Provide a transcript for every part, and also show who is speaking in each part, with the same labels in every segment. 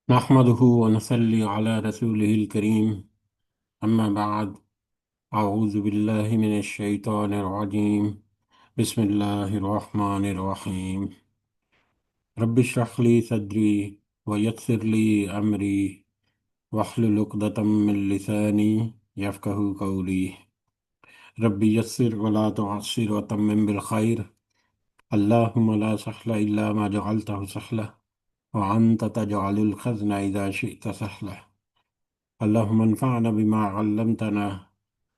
Speaker 1: نحمده ونصلي على رسوله الكريم. أما بعد، أعوذ بالله من الشيطان الرجيم. بسم الله الرحمن الرحيم. رب اشرح لي صدري ويسر لي أمري واحلل عقدة من لساني يفقهوا قولي. رب يسر ولا تعسر وتمم بالخير. اللهم لا سهل إلا ما جعلته سهلا وأنت تجعل الحزن إذا شئت سهلا. اللهم انفعنا بما علمتنا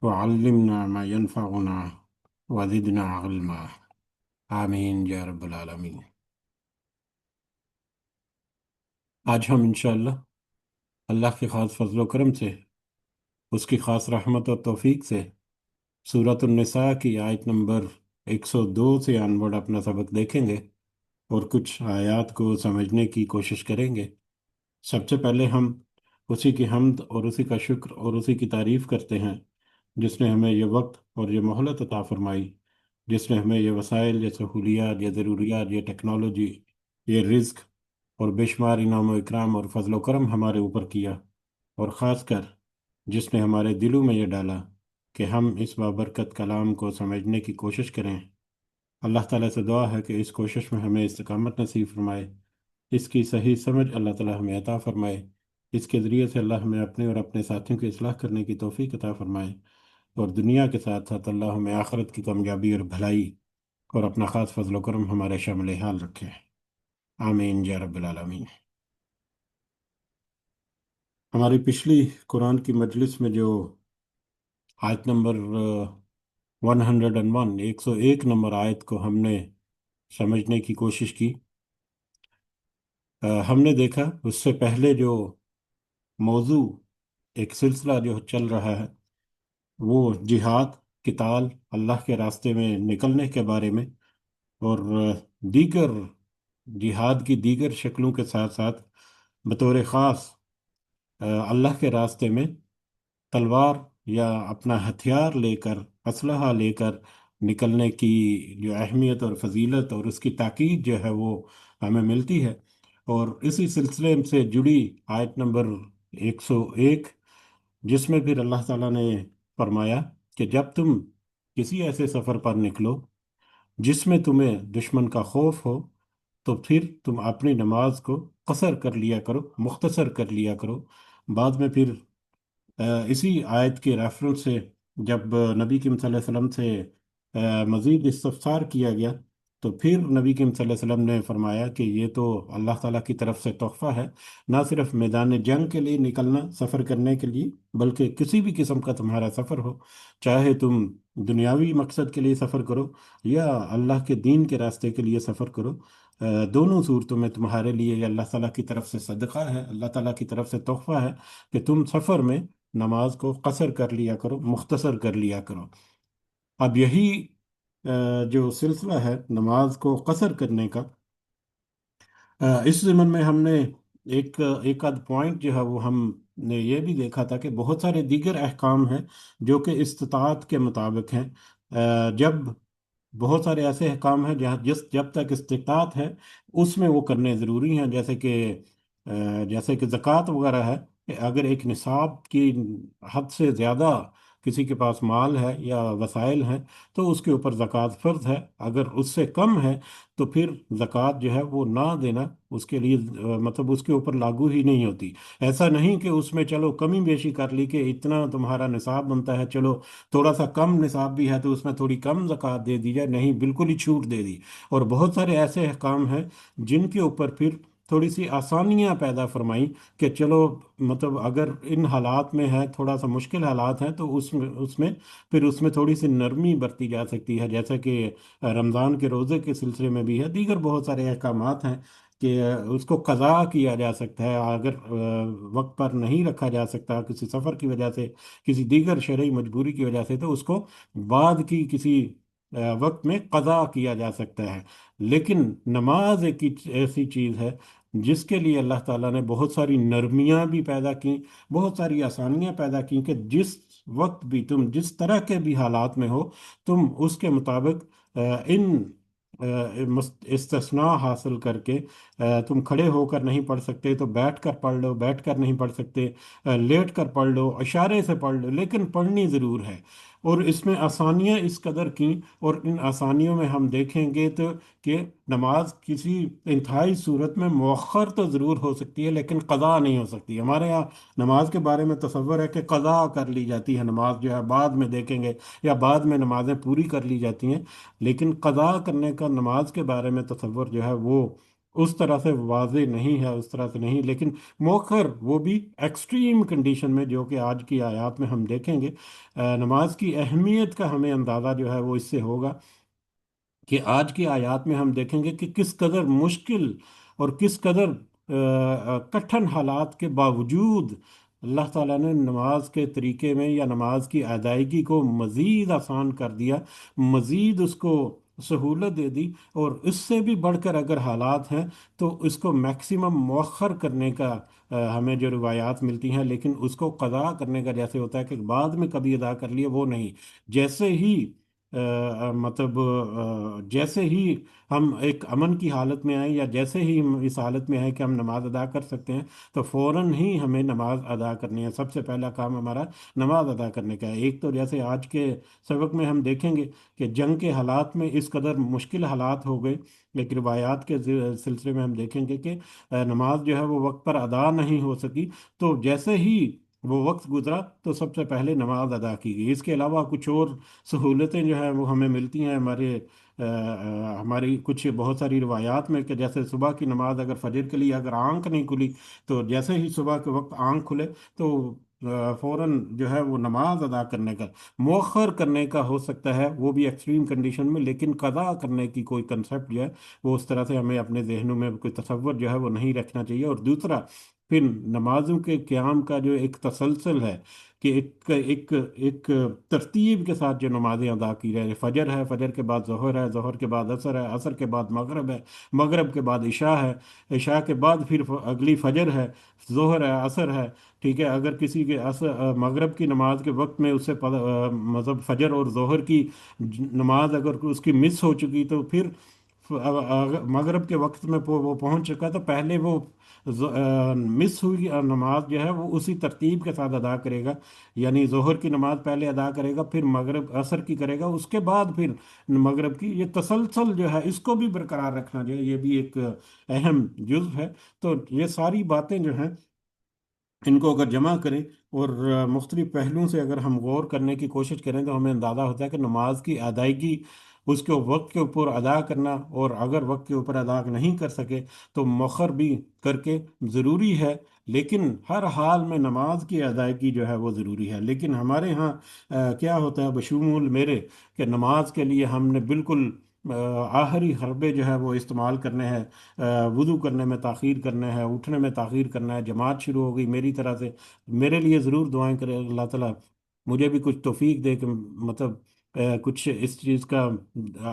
Speaker 1: وعلمنا ما ينفعنا وزدنا علما. آمین یا رب العالمین۔ آج ہم انشاءاللہ اللہ کے خاص فضل و کرم سے، اس کی خاص رحمت و توفیق سے، سورۃ النساء کی آیت نمبر 102 سے آنورڈ اپنا سبق دیکھیں گے اور کچھ آیات کو سمجھنے کی کوشش کریں گے۔ سب سے پہلے ہم اسی کی حمد اور اسی کا شکر اور اسی کی تعریف کرتے ہیں جس نے ہمیں یہ وقت اور یہ مہلت عطا فرمائی، جس نے ہمیں یہ وسائل، یہ سہولیات، یہ ضروریات، یہ ٹیکنالوجی، یہ رزق اور بے شمار انعام و اکرام اور فضل و کرم ہمارے اوپر کیا، اور خاص کر جس نے ہمارے دلوں میں یہ ڈالا کہ ہم اس بابرکت کلام کو سمجھنے کی کوشش کریں۔ اللہ تعالیٰ سے دعا ہے کہ اس کوشش میں ہمیں استقامت نصیب فرمائے، اس کی صحیح سمجھ اللہ تعالیٰ ہمیں عطا فرمائے، اس کے ذریعے سے اللہ ہمیں اپنے اور اپنے ساتھیوں کی اصلاح کرنے کی توفیق عطا فرمائے، اور دنیا کے ساتھ ساتھ اللہ ہمیں آخرت کی کامیابی اور بھلائی اور اپنا خاص فضل و کرم ہمارے شامل حال رکھے۔ آمین یا رب العالمین۔ ہماری پچھلی قرآن کی مجلس میں جو آیت نمبر 101 101 نمبر آیت کو ہم نے سمجھنے کی کوشش کی، ہم نے دیکھا اس سے پہلے جو موضوع، ایک سلسلہ جو چل رہا ہے، وہ جہاد، قتال، اللہ کے راستے میں نکلنے کے بارے میں، اور دیگر جہاد کی دیگر شکلوں کے ساتھ ساتھ بطور خاص اللہ کے راستے میں تلوار یا اپنا ہتھیار لے کر، اسلحہ لے کر نکلنے کی جو اہمیت اور فضیلت اور اس کی تاکید جو ہے وہ ہمیں ملتی ہے۔ اور اسی سلسلے سے جڑی آیت نمبر 101، جس میں پھر اللہ تعالیٰ نے فرمایا کہ جب تم کسی ایسے سفر پر نکلو جس میں تمہیں دشمن کا خوف ہو، تو پھر تم اپنی نماز کو قصر کر لیا کرو، مختصر کر لیا کرو۔ بعد میں پھر اسی آیت کے ریفرنس سے جب نبی کریم صلی اللہ علیہ وسلم سے مزید استفسار کیا گیا، تو پھر نبی کریم صلی اللہ علیہ وسلم نے فرمایا کہ یہ تو اللہ تعالیٰ کی طرف سے تحفہ ہے، نہ صرف میدان جنگ کے لیے نکلنا سفر کرنے کے لیے، بلکہ کسی بھی قسم کا تمہارا سفر ہو، چاہے تم دنیاوی مقصد کے لیے سفر کرو یا اللہ کے دین کے راستے کے لیے سفر کرو، دونوں صورتوں میں تمہارے لیے یہ اللہ تعالیٰ کی طرف سے صدقہ ہے، اللہ تعالیٰ کی طرف سے تحفہ ہے کہ تم سفر میں نماز کو قصر کر لیا کرو، مختصر کر لیا کرو۔ اب یہی جو سلسلہ ہے نماز کو قصر کرنے کا، اس ضمن میں ہم نے ایک آدھ پوائنٹ جو ہے وہ ہم نے یہ بھی دیکھا تھا کہ بہت سارے دیگر احکام ہیں جو کہ استطاعت کے مطابق ہیں۔ جب بہت سارے ایسے احکام ہیں جب تک استطاعت ہے اس میں وہ کرنے ضروری ہیں، جیسے کہ زکوٰۃ وغیرہ ہے، کہ اگر ایک نصاب کی حد سے زیادہ کسی کے پاس مال ہے یا وسائل ہیں تو اس کے اوپر زکوٰۃ فرض ہے، اگر اس سے کم ہے تو پھر زکوٰۃ جو ہے وہ نہ دینا اس کے لیے مطلب اس کے اوپر لاگو ہی نہیں ہوتی۔ ایسا نہیں کہ اس میں چلو کمی بیشی کر لی کہ اتنا تمہارا نصاب بنتا ہے، چلو تھوڑا سا کم نصاب بھی ہے تو اس میں تھوڑی کم زکوٰۃ دے دی جائے، نہیں، بالکل ہی چھوٹ دے دی۔ اور بہت سارے ایسے احکام ہیں جن کے اوپر پھر تھوڑی سی آسانیاں پیدا فرمائیں کہ چلو مطلب اگر ان حالات میں ہے، تھوڑا سا مشکل حالات ہیں، تو اس میں تھوڑی سی نرمی برتی جا سکتی ہے، جیسا کہ رمضان کے روزے کے سلسلے میں بھی ہے، دیگر بہت سارے احکامات ہیں کہ اس کو قضا کیا جا سکتا ہے اگر وقت پر نہیں رکھا جا سکتا کسی سفر کی وجہ سے، کسی دیگر شرعی مجبوری کی وجہ سے، تو اس کو بعد کی کسی وقت میں قضا کیا جا سکتا ہے۔ لیکن نماز ایک ایسی چیز ہے جس کے لیے اللہ تعالیٰ نے بہت ساری نرمیاں بھی پیدا کیں، بہت ساری آسانیاں پیدا کیں کہ جس وقت بھی تم جس طرح کے بھی حالات میں ہو، تم اس کے مطابق ان استثناء حاصل کرके तुम खड़े होकर नहीं पढ़ सकते तो बैठ कर पढ़ लो, बैठ कर नहीं पढ़ सकते लेट कर पढ़ लो, इशारे से पढ़ लो, लेकिन पढ़नी ज़रूर है। और इसमें आसानियाँ इस कदर की, और इन आसानियों में हम देखेंगे तो कि नमाज किसी इंतहाई सूरत में मौखर तो ज़रूर हो सकती है, लेकिन क़ज़ा नहीं हो सकती। हमारे यहाँ नमाज के बारे में तसव्वुर है कि क़ज़ा कर ली जाती है, नमाज जो है बाद में देखेंगे, या बाद में नमाजें पूरी कर ली जाती हैं। लेकिन कज़ा करने का नमाज के बारे में तसव्वुर जो है वो उस तरह से वाज़े नहीं है, उस तरह से नहीं। लेकिन मौखर, वो भी एक्सट्रीम कंडीशन में, जो कि आज की आयत में हम देखेंगे। नमाज की अहमियत का हमें अंदाज़ा जो है वो इससे होगा कि आज की आयत में हम देखेंगे कि किस कदर मुश्किल और किस कदर कठिन हालात के बावजूद अल्लाह ताला ने नमाज के तरीके में या नमाज की अदायगी को मज़ीद आसान कर दिया, मज़ीद उसको सहूलत दे दी। और इससे भी बढ़कर अगर हालात हैं तो इसको मैक्सिमम मौखर करने का हमें जो रिवायात मिलती हैं, लेकिन उसको कज़ा करने का जैसे होता है कि बाद में कभी अदा कर लिए, वो नहीं। जैसे ही मतलब जैसे ही हम एक अमन की हालत में आए, या जैसे ही हम इस हालत में आए कि हम नमाज अदा कर सकते हैं, तो फौरन ही हमें नमाज अदा करनी है। सबसे पहला काम हमारा नमाज अदा करने का है। एक तो जैसे आज के सबक में हम देखेंगे कि जंग के हालात में इस कदर मुश्किल हालात हो गए, एक रिवायात के सिलसिले में हम देखेंगे कि नमाज जो है वो वक्त पर अदा नहीं हो सकी। तो जैसे ही वो वक्त गुजरा तो सबसे पहले नमाज अदा की गई। इसके अलावा कुछ और सहूलतें जो है वो हमें मिलती हैं हमारी कुछ बहुत सारी रिवायात में, कि जैसे सुबह की नमाज अगर फजर के लिए अगर आंख नहीं खुली, तो जैसे ही सुबह के वक्त आंख खुले तो फौरन जो है वो नमाज अदा करने का, मौखर करने का हो सकता है, वो भी एक्सट्रीम कंडीशन में। लेकिन कज़ा करने की कोई कंसेप्ट जो है वो उस तरह से हमें अपने जहनों में कोई तसव्वुर जो है वो नहीं रखना चाहिए। और दूसरा, फिर नमाजों के क़याम का जो एक तसलसल है, कि एक एक तरतीब के साथ जो नमाजें अदा की जाए। फजर है, फजर के बाद ज़ोहर है, ज़ोहर के बाद असर है, असर के बाद मगरब है, मगरब के बाद इशा है, इशा के बाद फिर अगली फजर है, ज़ोहर है, असर है। ठीक है, अगर किसी के मगरब की नमाज के वक्त में उससे मतलब फजर और ज़ोहर की नमाज अगर उसकी मिस हो चुकी, तो फिर मगरब के वक्त में वो पहुंच चुका, तो पहले वो मिस हुई नमाज जो है वो उसी तरतीब के साथ अदा करेगा। यानी जोहर की नमाज पहले अदा करेगा, फिर मगरिब असर की करेगा, उसके बाद फिर मगरिब की। ये तसलसल जो है इसको भी बरकरार रखना चाहिए, ये भी एक अहम जुज़ है। तो ये सारी बातें जो हैं, इनको अगर जमा करें और मुख्तलिफ पहलुओं से अगर हम गौर करने की कोशिश करें, तो हमें अंदाज़ा होता है कि नमाज की अदायगी, उसके वक्त के ऊपर अदा करना, और अगर वक्त के ऊपर अदा नहीं कर सके तो मौखर भी करके ज़रूरी है। लेकिन हर हाल में नमाज की अदायगी जो है वो ज़रूरी है। लेकिन हमारे यहाँ क्या होता है बशूमुल मेरे, कि नमाज के लिए हमने बिल्कुल आखिरी हरबे जो है वो इस्तेमाल करने हैं। वुज़ू करने में ताख़ीर करना है, उठने में ताख़ीर करना है, जमात शुरू हो गई मेरी तरह से, मेरे लिए ज़रूर दुआएं करें अल्लाह ताला मुझे भी कुछ तौफीक दे कि मतलब कुछ इस चीज़ का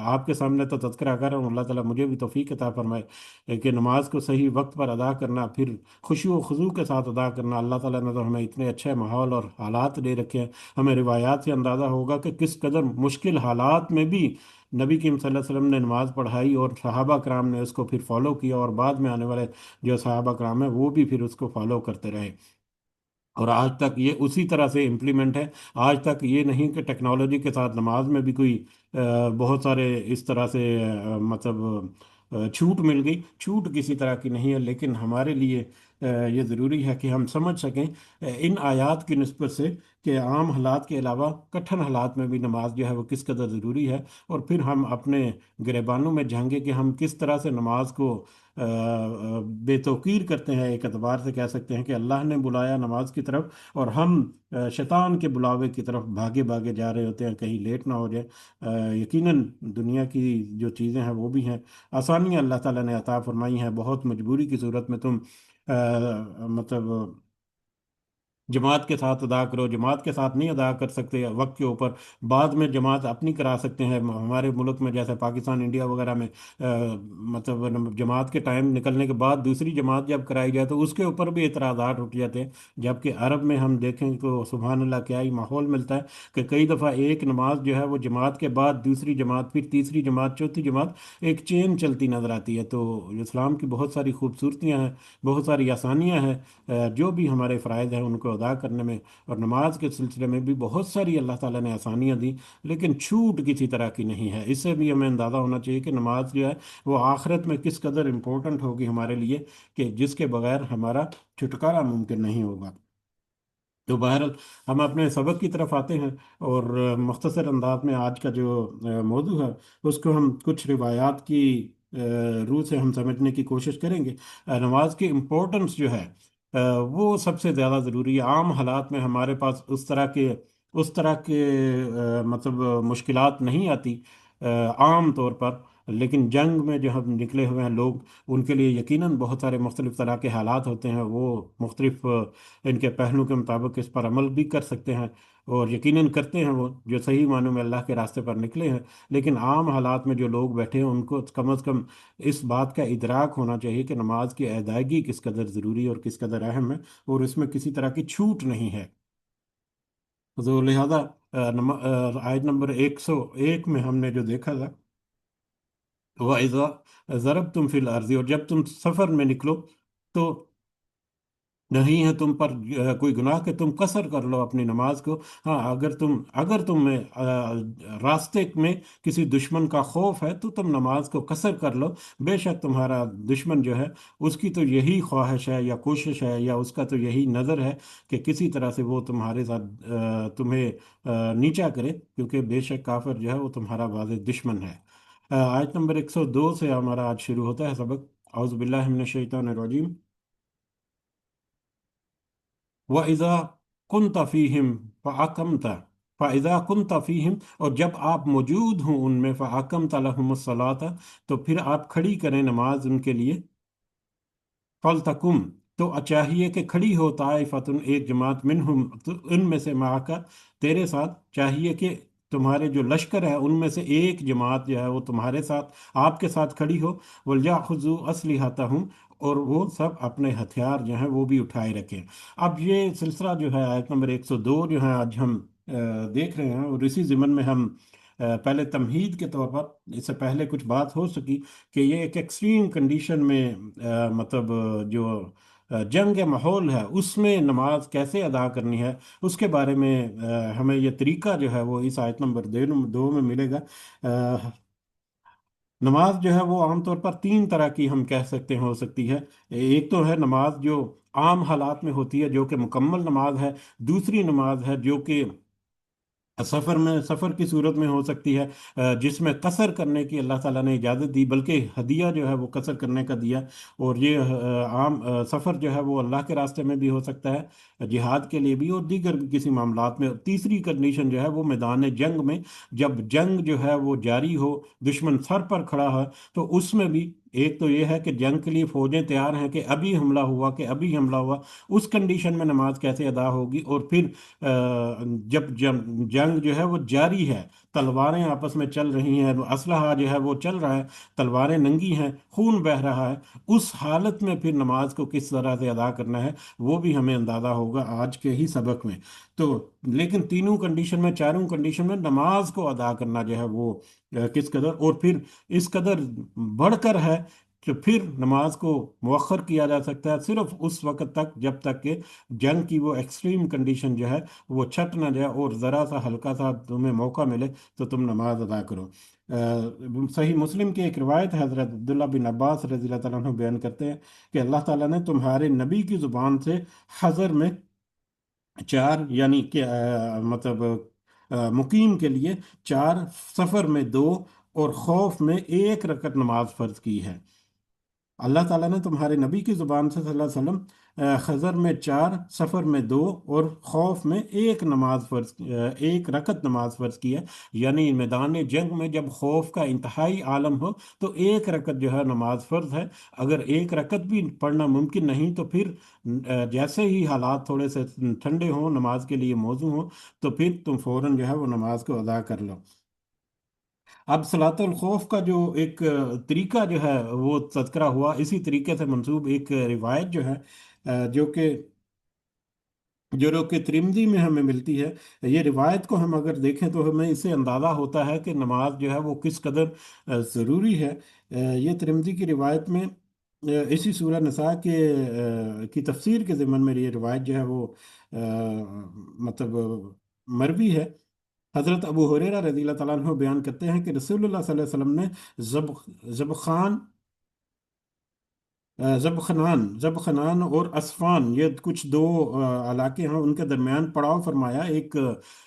Speaker 1: आपके सामने तो तज़किरा कर रहा हूँ, अल्लाह ताला मुझे भी तौफीक अता फरमाए कि नमाज को सही वक्त पर अदा करना, फिर खुशी व खुजू के साथ अदा करना। अल्लाह ताला ने तो हमें इतने अच्छे माहौल और हालात दे रखे हैं। हमें रिवायात से अंदाज़ा होगा कि किस कदर मुश्किल हालात में भी नबी करीम सल्लल्लाहु अलैहि वसल्लम ने नमाज पढ़ाई, और सहाबा कराम ने उसको फिर फॉलो किया, और बाद में आने वाले जो सहाबा कराम है वो भी फिर उसको फॉलो करते रहे। और आज तक ये उसी तरह से इम्प्लीमेंट है। आज तक ये नहीं कि टेक्नोलॉजी के साथ नमाज में भी कोई बहुत सारे इस तरह से मतलब छूट मिल गई, छूट किसी तरह की नहीं है। लेकिन हमारे लिए ये ज़रूरी है कि हम समझ सकें इन आयात की निस्बत से, कि आम हालात के अलावा कठिन हालात में भी नमाज जो है वो किस कदर ज़रूरी है। और फिर हम अपने गिरेबानों में झांके कि हम किस तरह से नमाज को बेतौकीर करते हैं। एक एतबार से कह सकते हैं कि अल्लाह ने बुलाया नमाज की तरफ, और हम शैतान के बुलावे की तरफ भागे भागे जा रहे होते हैं, कहीं लेट ना हो जाए। यकीनन दुनिया की जो चीज़ें हैं वो भी हैं, आसानियाँ अल्लाह ताला ने अता फरमाई हैं। बहुत मजबूरी की सूरत में तुम मतलब जमात के साथ अदा करो, जमात के साथ नहीं अदा कर सकते वक्त के ऊपर, बाद में जमात अपनी करा सकते हैं। हमारे मुल्क में जैसे पाकिस्तान इंडिया वगैरह में मतलब जमात के टाइम निकलने के बाद दूसरी जमात जब कराई जाए तो उसके ऊपर भी इतराज़ात उठ जाते हैं। जबकि अरब में हम देखें तो सुबहान अल्लाह क्या ही माहौल मिलता है कि कई दफ़ा एक नमाज जो है वो जमात के बाद दूसरी जमात, फिर तीसरी जमात, चौथी जमात, एक चेन चलती नज़र आती है। तो इस्लाम की बहुत सारी खूबसूरतियाँ हैं, बहुत सारी आसानियाँ हैं जो भी हमारे फ़राइज़ हैं उनको अदा करने में। और नमाज के सिलसिले में भी बहुत सारी अल्लाह ताला ने आसानियाँ दी, लेकिन छूट किसी तरह की नहीं है। इससे भी हमें अंदाज़ा होना चाहिए कि नमाज जो है वो आखिरत में किस कदर इम्पोर्टेंट होगी हमारे लिए, कि जिसके बगैर हमारा छुटकारा मुमकिन नहीं होगा। तो बहरहाल हम अपने सबक की तरफ आते हैं, और मुख्तसर अंदाज में आज का जो मौजू है उसको हम कुछ रिवायात की रूह से हम समझने की कोशिश करेंगे। नमाज की इम्पोर्टेंस जो है वो सबसे ज़्यादा ज़रूरी है। आम हालात में हमारे पास उस तरह के मतलब मुश्किलात नहीं आती आम तौर पर, लेकिन जंग में जो हम निकले हुए हैं लोग, उनके लिए यकीनन बहुत सारे मुख्तलिफ तरह के हालात होते हैं। वो मुख्तलिफ इनके पहलू के मुताबिक इस पर अमल भी कर सकते हैं, और यकीनन करते हैं वो जो सही मानों में अल्लाह के रास्ते पर निकले हैं। लेकिन आम हालात में जो लोग बैठे हैं उनको कम अज़ कम इस बात का इदराक होना चाहिए कि नमाज की अदायगी किस कदर ज़रूरी और किस कदर अहम है, और इसमें किसी तरह की छूट नहीं है। तो लिहाजा आयत नंबर 101 में हमने जो देखा था, वह इज़ा ज़रब तुम फिल अर्ज़ी, और जब तुम सफ़र में निकलो तो नहीं है तुम पर कोई गुनाह कि तुम कसर कर लो अपनी नमाज को। हाँ, अगर तुम्हें रास्ते में किसी दुश्मन का खौफ है तो तुम नमाज को कसर कर लो। बेशक तुम्हारा दुश्मन जो है उसकी तो यही ख्वाहिश है या कोशिश है या उसका तो यही नज़र है कि किसी तरह से वो तुम्हारे साथ तुम्हें नीचा करे, क्योंकि बेशक काफिर जो है वो तुम्हारा वाज़िह दुश्मन है। आयत नंबर 102 से हमारा आज शुरू होता है सबक। औज़ु बिल्लाहि मिनश शैतानिर रजीम। वइज़ा कुन्त फ़ीहिम फ़अक़मत फ़इज़ा कुन्त फ़ीहिम, और जब आप मौजूद हों उनमें, फ़अक़मत लहुमुस्सलात, तो फिर आप खड़ी करें नमाज उनके लिए। फलतकुम, तो चाहिए कि खड़ी हो ताइफतुन, एक जमात, मिनहुम, तो उनमें से, माका, तेरे साथ, चाहिए कि तुम्हारे जो लश्कर है उनमें से एक जमात जो है वो तुम्हारे साथ, आपके साथ खड़ी हो। वलयाखुजू असलिहतहुम, और वो सब अपने हथियार जो हैं वो भी उठाए रखें। अब ये सिलसिला जो है आयत नंबर 102 जो है आज हम देख रहे हैं, और इसी ज़िमन में हम पहले तमहीद के तौर पर, इससे पहले कुछ बात हो सकी कि ये एक एक्सट्रीम कंडीशन में मतलब जो जंग के माहौल है उसमें नमाज कैसे अदा करनी है, उसके बारे में हमें ये तरीका जो है वो इस आयत नंबर 2 में मिलेगा। अ, नमाज जो है वो आमतौर पर तीन तरह की हम कह सकते हैं हो सकती है। एक तो है नमाज जो आम हालात में होती है, जो कि मुकम्मल नमाज है। दूसरी नमाज है जो कि सफ़र की सूरत में हो सकती है, जिसमें कसर करने की अल्लाह ताला ने इजाज़त दी, बल्कि हदिया जो है वो कसर करने का दिया। और ये आम सफ़र जो है वो अल्लाह के रास्ते में भी हो सकता है, जिहाद के लिए भी, और दीगर भी किसी मामलात में। तीसरी कंडीशन जो है वो मैदान जंग में, जब जंग जो है वो जारी हो, दुश्मन सर पर खड़ा है, तो उसमें भी एक तो ये है कि जंग के लिए फौजें तैयार हैं कि अभी हमला हुआ, कि अभी हमला हुआ, उस कंडीशन में नमाज कैसे अदा होगी। और फिर जब जंग जो है वो जारी है, तलवारें आपस में चल रही हैं, असलहा जो है वो चल रहा है, तलवारें नंगी हैं, खून बह रहा है, उस हालत में फिर नमाज को किस तरह से अदा करना है वो भी हमें अंदाज़ा होगा आज के ही सबक में। तो लेकिन तीनों कंडीशन में, चारों कंडीशन में नमाज को अदा करना जो है वो किस कदर, और फिर इस कदर बढ़कर है कि फिर नमाज को मौखर किया जा सकता है सिर्फ उस वक्त तक जब तक कि जंग की वो एक्सट्रीम कंडीशन जो है वो छट ना जाए, और ज़रा सा हल्का सा तुम्हें मौका मिले तो तुम नमाज अदा करो। सही मुस्लिम की एक रिवायत है, हज़रत अब्दुल्ला बिन अब्बास रज़ी अल्लाह तआला अन्हु बयान करते हैं कि अल्लाह ताला ने तुम्हारे नबी की ज़ुबान से हज़र में चार, यानी कि मतलब मुकीम के लिए चार, सफ़र में दो, और खौफ में एक रकत नमाज फ़र्ज की है। अल्लाह ताला ने तुम्हारे नबी की ज़ुबान से सल्लल्लाहु अलैहि वसल्लम खज़र में चार, सफ़र में दो और खौफ में एक नमाज फ़र्ज, एक रकत नमाज फ़र्ज की है। यानी मैदान जंग में जब खौफ का इंतहाई आलम हो तो एक रकत जो है नमाज फ़र्ज है। अगर एक रकत भी पढ़ना मुमकिन नहीं तो फिर जैसे ही हालात थोड़े से ठंडे हों, नमाज के लिए मौजू हों, तो फिर तुम फ़ौरन जो है वो नमाज को अदा कर लो। अब सलातुल खौफ का जो एक तरीका जो है वो तज़किरा हुआ, इसी तरीके से मंसूब एक रिवायत जो है जो कि के तिरमिज़ी में हमें मिलती है। ये रिवायत को हम अगर देखें तो हमें इससे अंदाज़ा होता है कि नमाज जो है वो किस कदर ज़रूरी है। ये तिरमिज़ी की रिवायत में इसी सूरह निसा के की तफसीर के ज़िमन में ये रिवायत जो है वो मतलब मरवी है। हज़रत अबू हुरैरा रज़ी अल्लाह तआला अन्हु बयान करते हैं कि रसूलुल्लाह सल्लल्लाहु अलैहि वसल्लम ने जब जबखान जबखनान और असफान, ये कुछ दो इलाके हैं, उनके दरमियान पड़ाव फरमाया। एक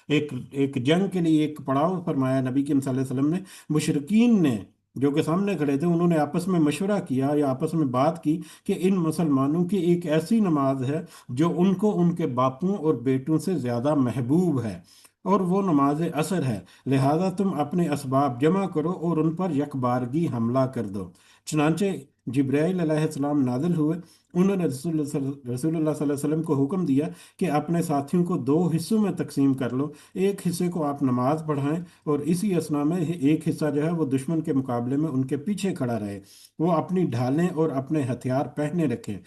Speaker 1: एक एक जंग के लिए एक पड़ाव फरमाया नबी करीम सल्लल्लाहु अलैहि वसल्लम ने। मुशरिकीन ने जो कि सामने खड़े थे, उन्होंने आपस में मशवरा किया या आपस में बात की कि इन मुसलमानों की एक ऐसी नमाज है जो उनको उनके बापों और बेटों से ज़्यादा महबूब है, और वो नमाज असर है। लिहाजा तुम अपने असबाब जमा करो और उन पर यकबारगी हमला कर दो। चुनांचे जिब्राइल अलैहिस्सलाम नाजिल हुए। उन्होंने रसूलुल्लाह सल्लल्लाहु अलैहि वसल्लम को हुक्म दिया कि अपने साथियों को दो हिस्सों में तकसीम कर लो। एक हिस्से को आप नमाज पढ़ाएं और इसी असना में एक हिस्सा जो है वो दुश्मन के मुकाबले में उनके पीछे खड़ा रहे। वो अपनी ढालें और अपने हथियार पहने रखें।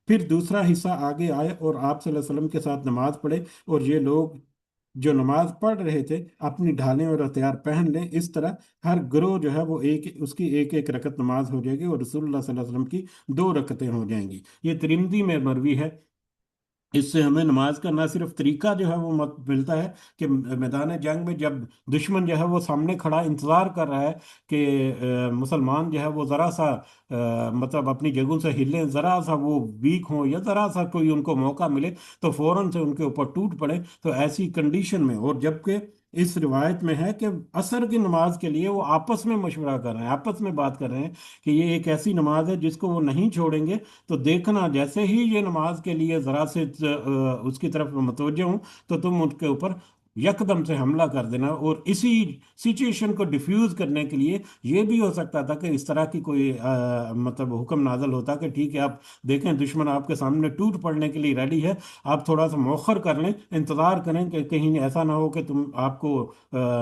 Speaker 1: फिर दूसरा हिस्सा आगे आए और आप सल्लल्लाहु अलैहि वसल्लम के साथ नमाज पढ़े, और ये लोग जो नमाज पढ़ रहे थे अपनी ढालें और हथियार पहन लें। इस तरह हर गिरोह जो है वो एक उसकी एक एक रकत नमाज हो जाएगी और रसूलुल्लाह सल्लल्लाहु अलैहि वसल्लम की दो रकतें हो जाएंगी। ये तिरमिज़ी में मरवी है। इससे हमें नमाज का ना सिर्फ तरीका जो है वो मत मिलता है कि मैदान जंग में जब दुश्मन जो है वो सामने खड़ा इंतजार कर रहा है कि मुसलमान जो है वो ज़रा सा मतलब अपनी जगहों से हिले, ज़रा सा वो वीक हो या ज़रा सा कोई उनको मौका मिले तो फौरन से उनके ऊपर टूट पड़े। तो ऐसी कंडीशन में, और जबकि इस रिवायत में है कि असर की नमाज के लिए वो आपस में मशवरा कर रहे हैं, आपस में बात कर रहे हैं कि ये एक ऐसी नमाज है जिसको वो नहीं छोड़ेंगे। तो देखना जैसे ही ये नमाज के लिए जरा से उसकी तरफ मुतवज्जह हूं तो तुम उनके ऊपर यकदम से हमला कर देना। और इसी सिचुएशन को डिफ्यूज करने के लिए ये भी हो सकता था कि इस तरह की कोई मतलब हुक्म नाजल होता कि ठीक है, आप देखें दुश्मन आपके सामने टूट पड़ने के लिए रेडी है, आप थोड़ा सा मौखर कर लें, इंतज़ार करें कि कहीं ऐसा ना हो कि तुम आपको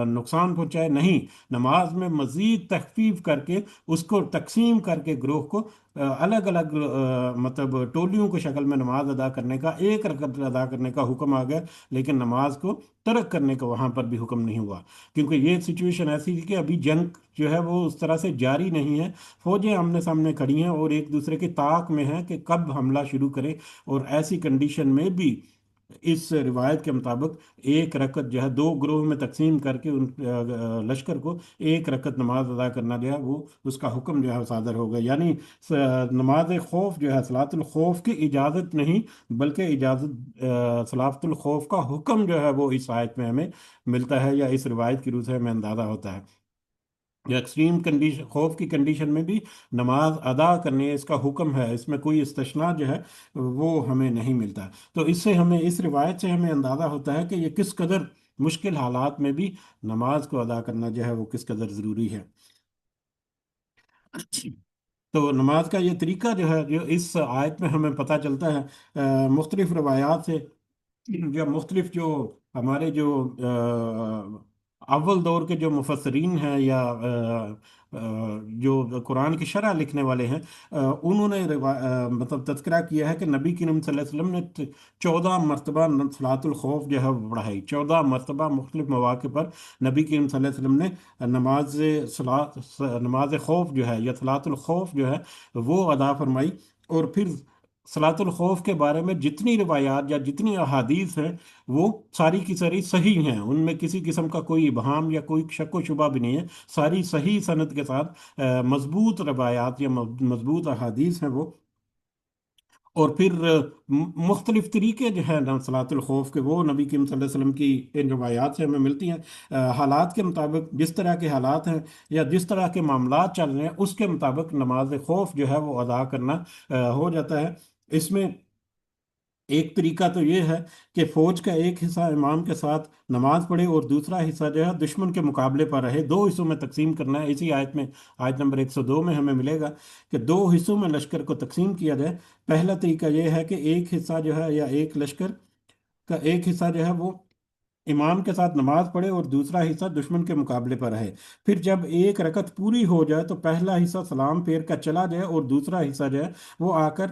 Speaker 1: नुकसान पहुंचाए। नहीं, नमाज में मज़ीद तखफीफ करके उसको तकसीम करके ग्रोह को अलग अलग मतलब टोलियों की शक्ल में नमाज अदा करने का, एक रकत अदा करने का हुक्म आ गया। लेकिन नमाज को तर्क करने का वहां पर भी हुक्म नहीं हुआ, क्योंकि ये सिचुएशन ऐसी थी कि अभी जंग जो है वो उस तरह से जारी नहीं है। फौजें आमने सामने खड़ी हैं और एक दूसरे की ताक में है कि कब हमला शुरू करें। और ऐसी कंडीशन में भी इस रिवायत के मुताबिक एक रकत जो है दो ग्रोह में तकसीम करके उन लश्कर को एक रकत नमाज अदा करना जो है वो उसका हुक्म जो है सादर हो गया। यानी नमाज खौफ जो है सलातुल खौफ की इजाज़त नहीं, बल्कि सलातुल खौफ का हुक्म जो है वो इस आयत में हमें मिलता है, या इस रिवायत की रूह से हमें अंदाज़ा होता है। या एक्सट्रीम कंडीशन, खौफ की कंडीशन में भी नमाज अदा करने इसका हुक्म है, इसमें कोई इस्तिस्ना जो है वो हमें नहीं मिलता। तो इससे हमें, इस रिवायत से हमें अंदाज़ा होता है कि ये किस कदर मुश्किल हालात में भी नमाज को अदा करना जो है वो किस कदर ज़रूरी है। तो नमाज का ये तरीका जो है, जो इस आयत में हमें पता चलता है मुख्तलिफ रवायात से, या मुख्तलिफ जो हमारे जो अव्वल दौर के जो मुफसरीन हैं या जो कुरान की शरह लिखने वाले हैं, उन्होंने मतलब तذکرہ किया है कि नबी करीम सल्लल्लाहु अलैहि वसल्लम ने 14 मरतबा सलातुल खौफ जो है वो पढ़ाई। 14 मरतबा मुख्तलिफ मौके पर नबी करीम सल्लल्लाहु अलैहि वसल्लम ने नमाज खौफ जो है या सलातुल खौफ जो है वो अदा फरमाई। और फिर सलातुल खौफ के बारे में जितनी रिवायात या जितनी अहादीस हैं वो सारी की सारी सही हैं, उनमें किसी किस्म का कोई इबहाम या कोई शक व शुबा भी नहीं है। सारी सही सनद के साथ मजबूत रिवायात या मजबूत अहादीस हैं वो। اور پھر مختلف طریقے جو ہیں نا صلاۃ الخوف کے، وہ نبی کریم صلی اللہ علیہ وسلم کی ان روایات سے ہمیں ملتی ہیں۔ حالات کے مطابق، جس طرح کے حالات ہیں یا جس طرح کے معاملات چل رہے ہیں، اس کے مطابق نماز خوف جو ہے وہ ادا کرنا ہو جاتا ہے۔ اس میں ایک طریقہ تو یہ ہے کہ فوج کا ایک حصہ امام کے ساتھ نماز پڑھے اور دوسرا حصہ جو ہے دشمن کے مقابلے پر رہے، دو حصوں میں تقسیم کرنا ہے۔ اسی آیت میں، آیت نمبر 102 میں ہمیں ملے گا کہ دو حصوں میں لشکر کو تقسیم کیا جائے۔ پہلا طریقہ یہ ہے کہ ایک حصہ جو ہے، یا ایک لشکر کا ایک حصہ جو ہے وہ امام کے ساتھ نماز پڑھے اور دوسرا حصہ دشمن کے مقابلے پر رہے۔ پھر جب ایک رکعت پوری ہو جائے تو پہلا حصہ سلام پھیر کر چلا جائے اور دوسرا حصہ جو ہے وہ آ کر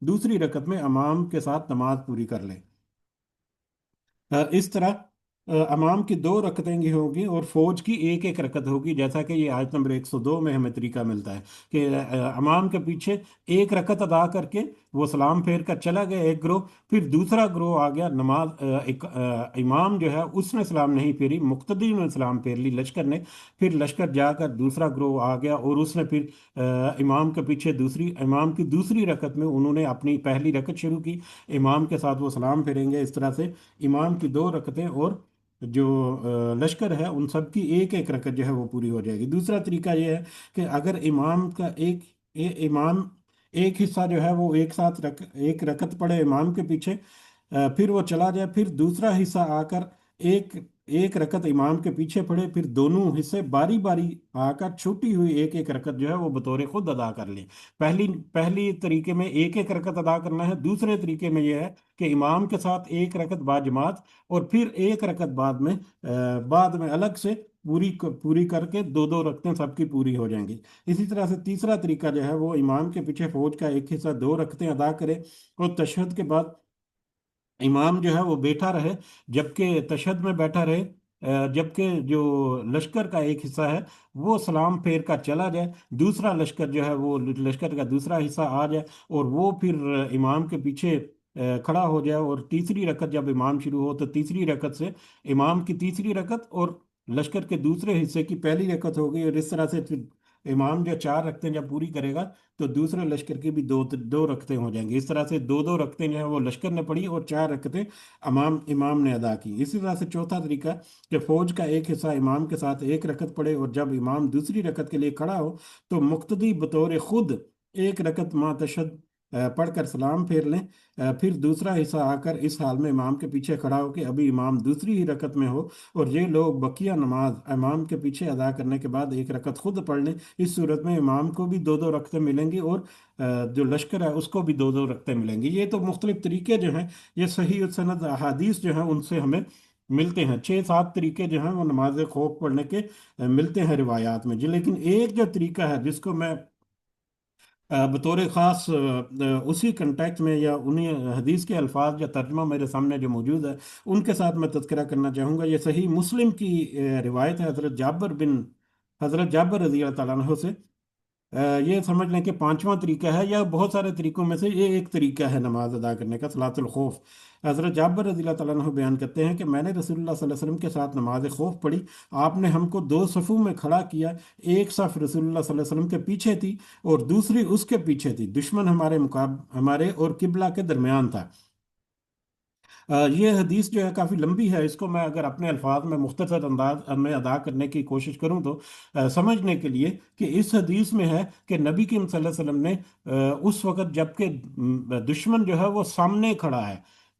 Speaker 1: دوسری رکعت میں امام کے ساتھ نماز پوری کر لے۔ اس طرح امام کی دو رکعتیں کی ہوگی اور فوج کی ایک ایک رکعت ہوگی، جیسا کہ یہ آیت نمبر 102 میں ہمیں طریقہ ملتا ہے کہ امام کے پیچھے ایک رکعت ادا کر کے وہ سلام پھیر کر چلا گیا ایک گروہ، پھر دوسرا گروہ آ گیا، نماز امام جو ہے اس نے سلام نہیں پھیری، مقتدی نے سلام پھیر لی لشکر نے، پھر لشکر جا کر دوسرا گروہ آ گیا اور اس نے پھر امام کے پیچھے امام کی دوسری رکعت میں انہوں نے اپنی پہلی رکعت شروع کی، امام کے ساتھ وہ سلام پھیریں گے۔ اس طرح سے امام کی دو رکعتیں اور جو لشکر ہے ان سب کی ایک ایک رکعت جو ہے وہ پوری ہو جائے گی۔ دوسرا طریقہ یہ ہے کہ اگر امام کا امام ایک حصہ جو ہے وہ ایک رکعت پڑھے امام کے پیچھے، پھر وہ چلا جائے، پھر دوسرا حصہ آ کر ایک ایک رکعت امام کے پیچھے پڑھے، پھر دونوں حصے باری باری آ کر چھوٹی ہوئی ایک ایک رکعت جو ہے وہ بطور خود ادا کر لیں۔ پہلی طریقے میں ایک ایک رکعت ادا کرنا ہے، دوسرے طریقے میں یہ ہے کہ امام کے ساتھ ایک رکعت با جماعت اور پھر ایک رکعت بعد میں الگ سے پوری کر کے دو دو رکعتیں سب کی پوری ہو جائیں گی۔ اسی طرح سے تیسرا طریقہ جو ہے وہ امام کے پیچھے فوج کا ایک حصہ دو رکعتیں ادا کرے اور تشہد کے بعد امام جو ہے وہ بیٹھا رہے، جبکہ تشہد میں بیٹھا رہے، جبکہ جو لشکر کا ایک حصہ ہے وہ سلام پھیر کر چلا جائے، دوسرا لشکر جو ہے وہ لشکر کا دوسرا حصہ آ جائے اور وہ پھر امام کے پیچھے کھڑا ہو جائے، اور تیسری رکعت جب امام شروع ہو تو تیسری رکعت سے امام کی تیسری رکعت اور لشکر کے دوسرے حصے کی پہلی رکعت ہو گئی، اور اس طرح سے پھر امام جو چار رکعتیں جب پوری کرے گا تو دوسرے لشکر کی بھی دو دو رکعتیں ہو جائیں گی۔ اس طرح سے دو دو رکعتیں جو ہیں وہ لشکر نے پڑھی اور چار رکعتیں امام نے ادا کی۔ اسی طرح سے چوتھا طریقہ کہ فوج کا ایک حصہ امام کے ساتھ ایک رکعت پڑھے اور جب امام دوسری رکعت کے لیے کھڑا ہو تو مقتدی بطور خود ایک رکعت ما تشہد پڑھ کر سلام پھیر لیں، پھر دوسرا حصہ آ کر اس حال میں امام کے پیچھے کھڑا ہو کہ ابھی امام دوسری ہی رکعت میں ہو، اور یہ لوگ بقیہ نماز امام کے پیچھے ادا کرنے کے بعد ایک رکعت خود پڑھ لیں۔ اس صورت میں امام کو بھی دو دو رکعتیں ملیں گی اور جو لشکر ہے اس کو بھی دو دو رکعتیں ملیں گی۔ یہ تو مختلف طریقے جو ہیں، یہ صحیح سند احادیث جو ہیں ان سے ہمیں ملتے ہیں، چھ سات طریقے جو ہیں وہ نماز خوف پڑھنے کے ملتے ہیں روایات میں جی۔ لیکن ایک جو طریقہ ہے جس کو میں بطور خاص اسی کنٹیکٹ میں یا انہی حدیث کے الفاظ یا ترجمہ میرے سامنے جو موجود ہے ان کے ساتھ میں تذکرہ کرنا چاہوں گا۔ یہ صحیح مسلم کی روایت ہے حضرت جابر رضی اللہ تعالیٰ عنہ سے۔ یہ سمجھ لیں کہ پانچواں طریقہ ہے، یا بہت سارے طریقوں میں سے یہ ایک طریقہ ہے نماز ادا کرنے کا، صلاۃ الخوف۔ حضرت جابر رضی اللہ تعالیٰ عنہ بیان کرتے ہیں کہ میں نے رسول اللہ صلی اللہ علیہ وسلم کے ساتھ نماز خوف پڑھی، آپ نے ہم کو دو صفوں میں کھڑا کیا، ایک صف رسول اللہ صلی اللہ علیہ وسلم کے پیچھے تھی اور دوسری اس کے پیچھے تھی، دشمن ہمارے اور قبلہ کے درمیان تھا۔ یہ حدیث جو ہے کافی لمبی ہے، اس کو میں اگر اپنے الفاظ میں مختصر انداز میں ادا کرنے کی کوشش کروں تو سمجھنے کے لیے کہ اس حدیث میں ہے کہ نبی کریم صلی اللہ علیہ وسلم نے اس وقت جب کہ دشمن جو ہے وہ سامنے کھڑا ہے،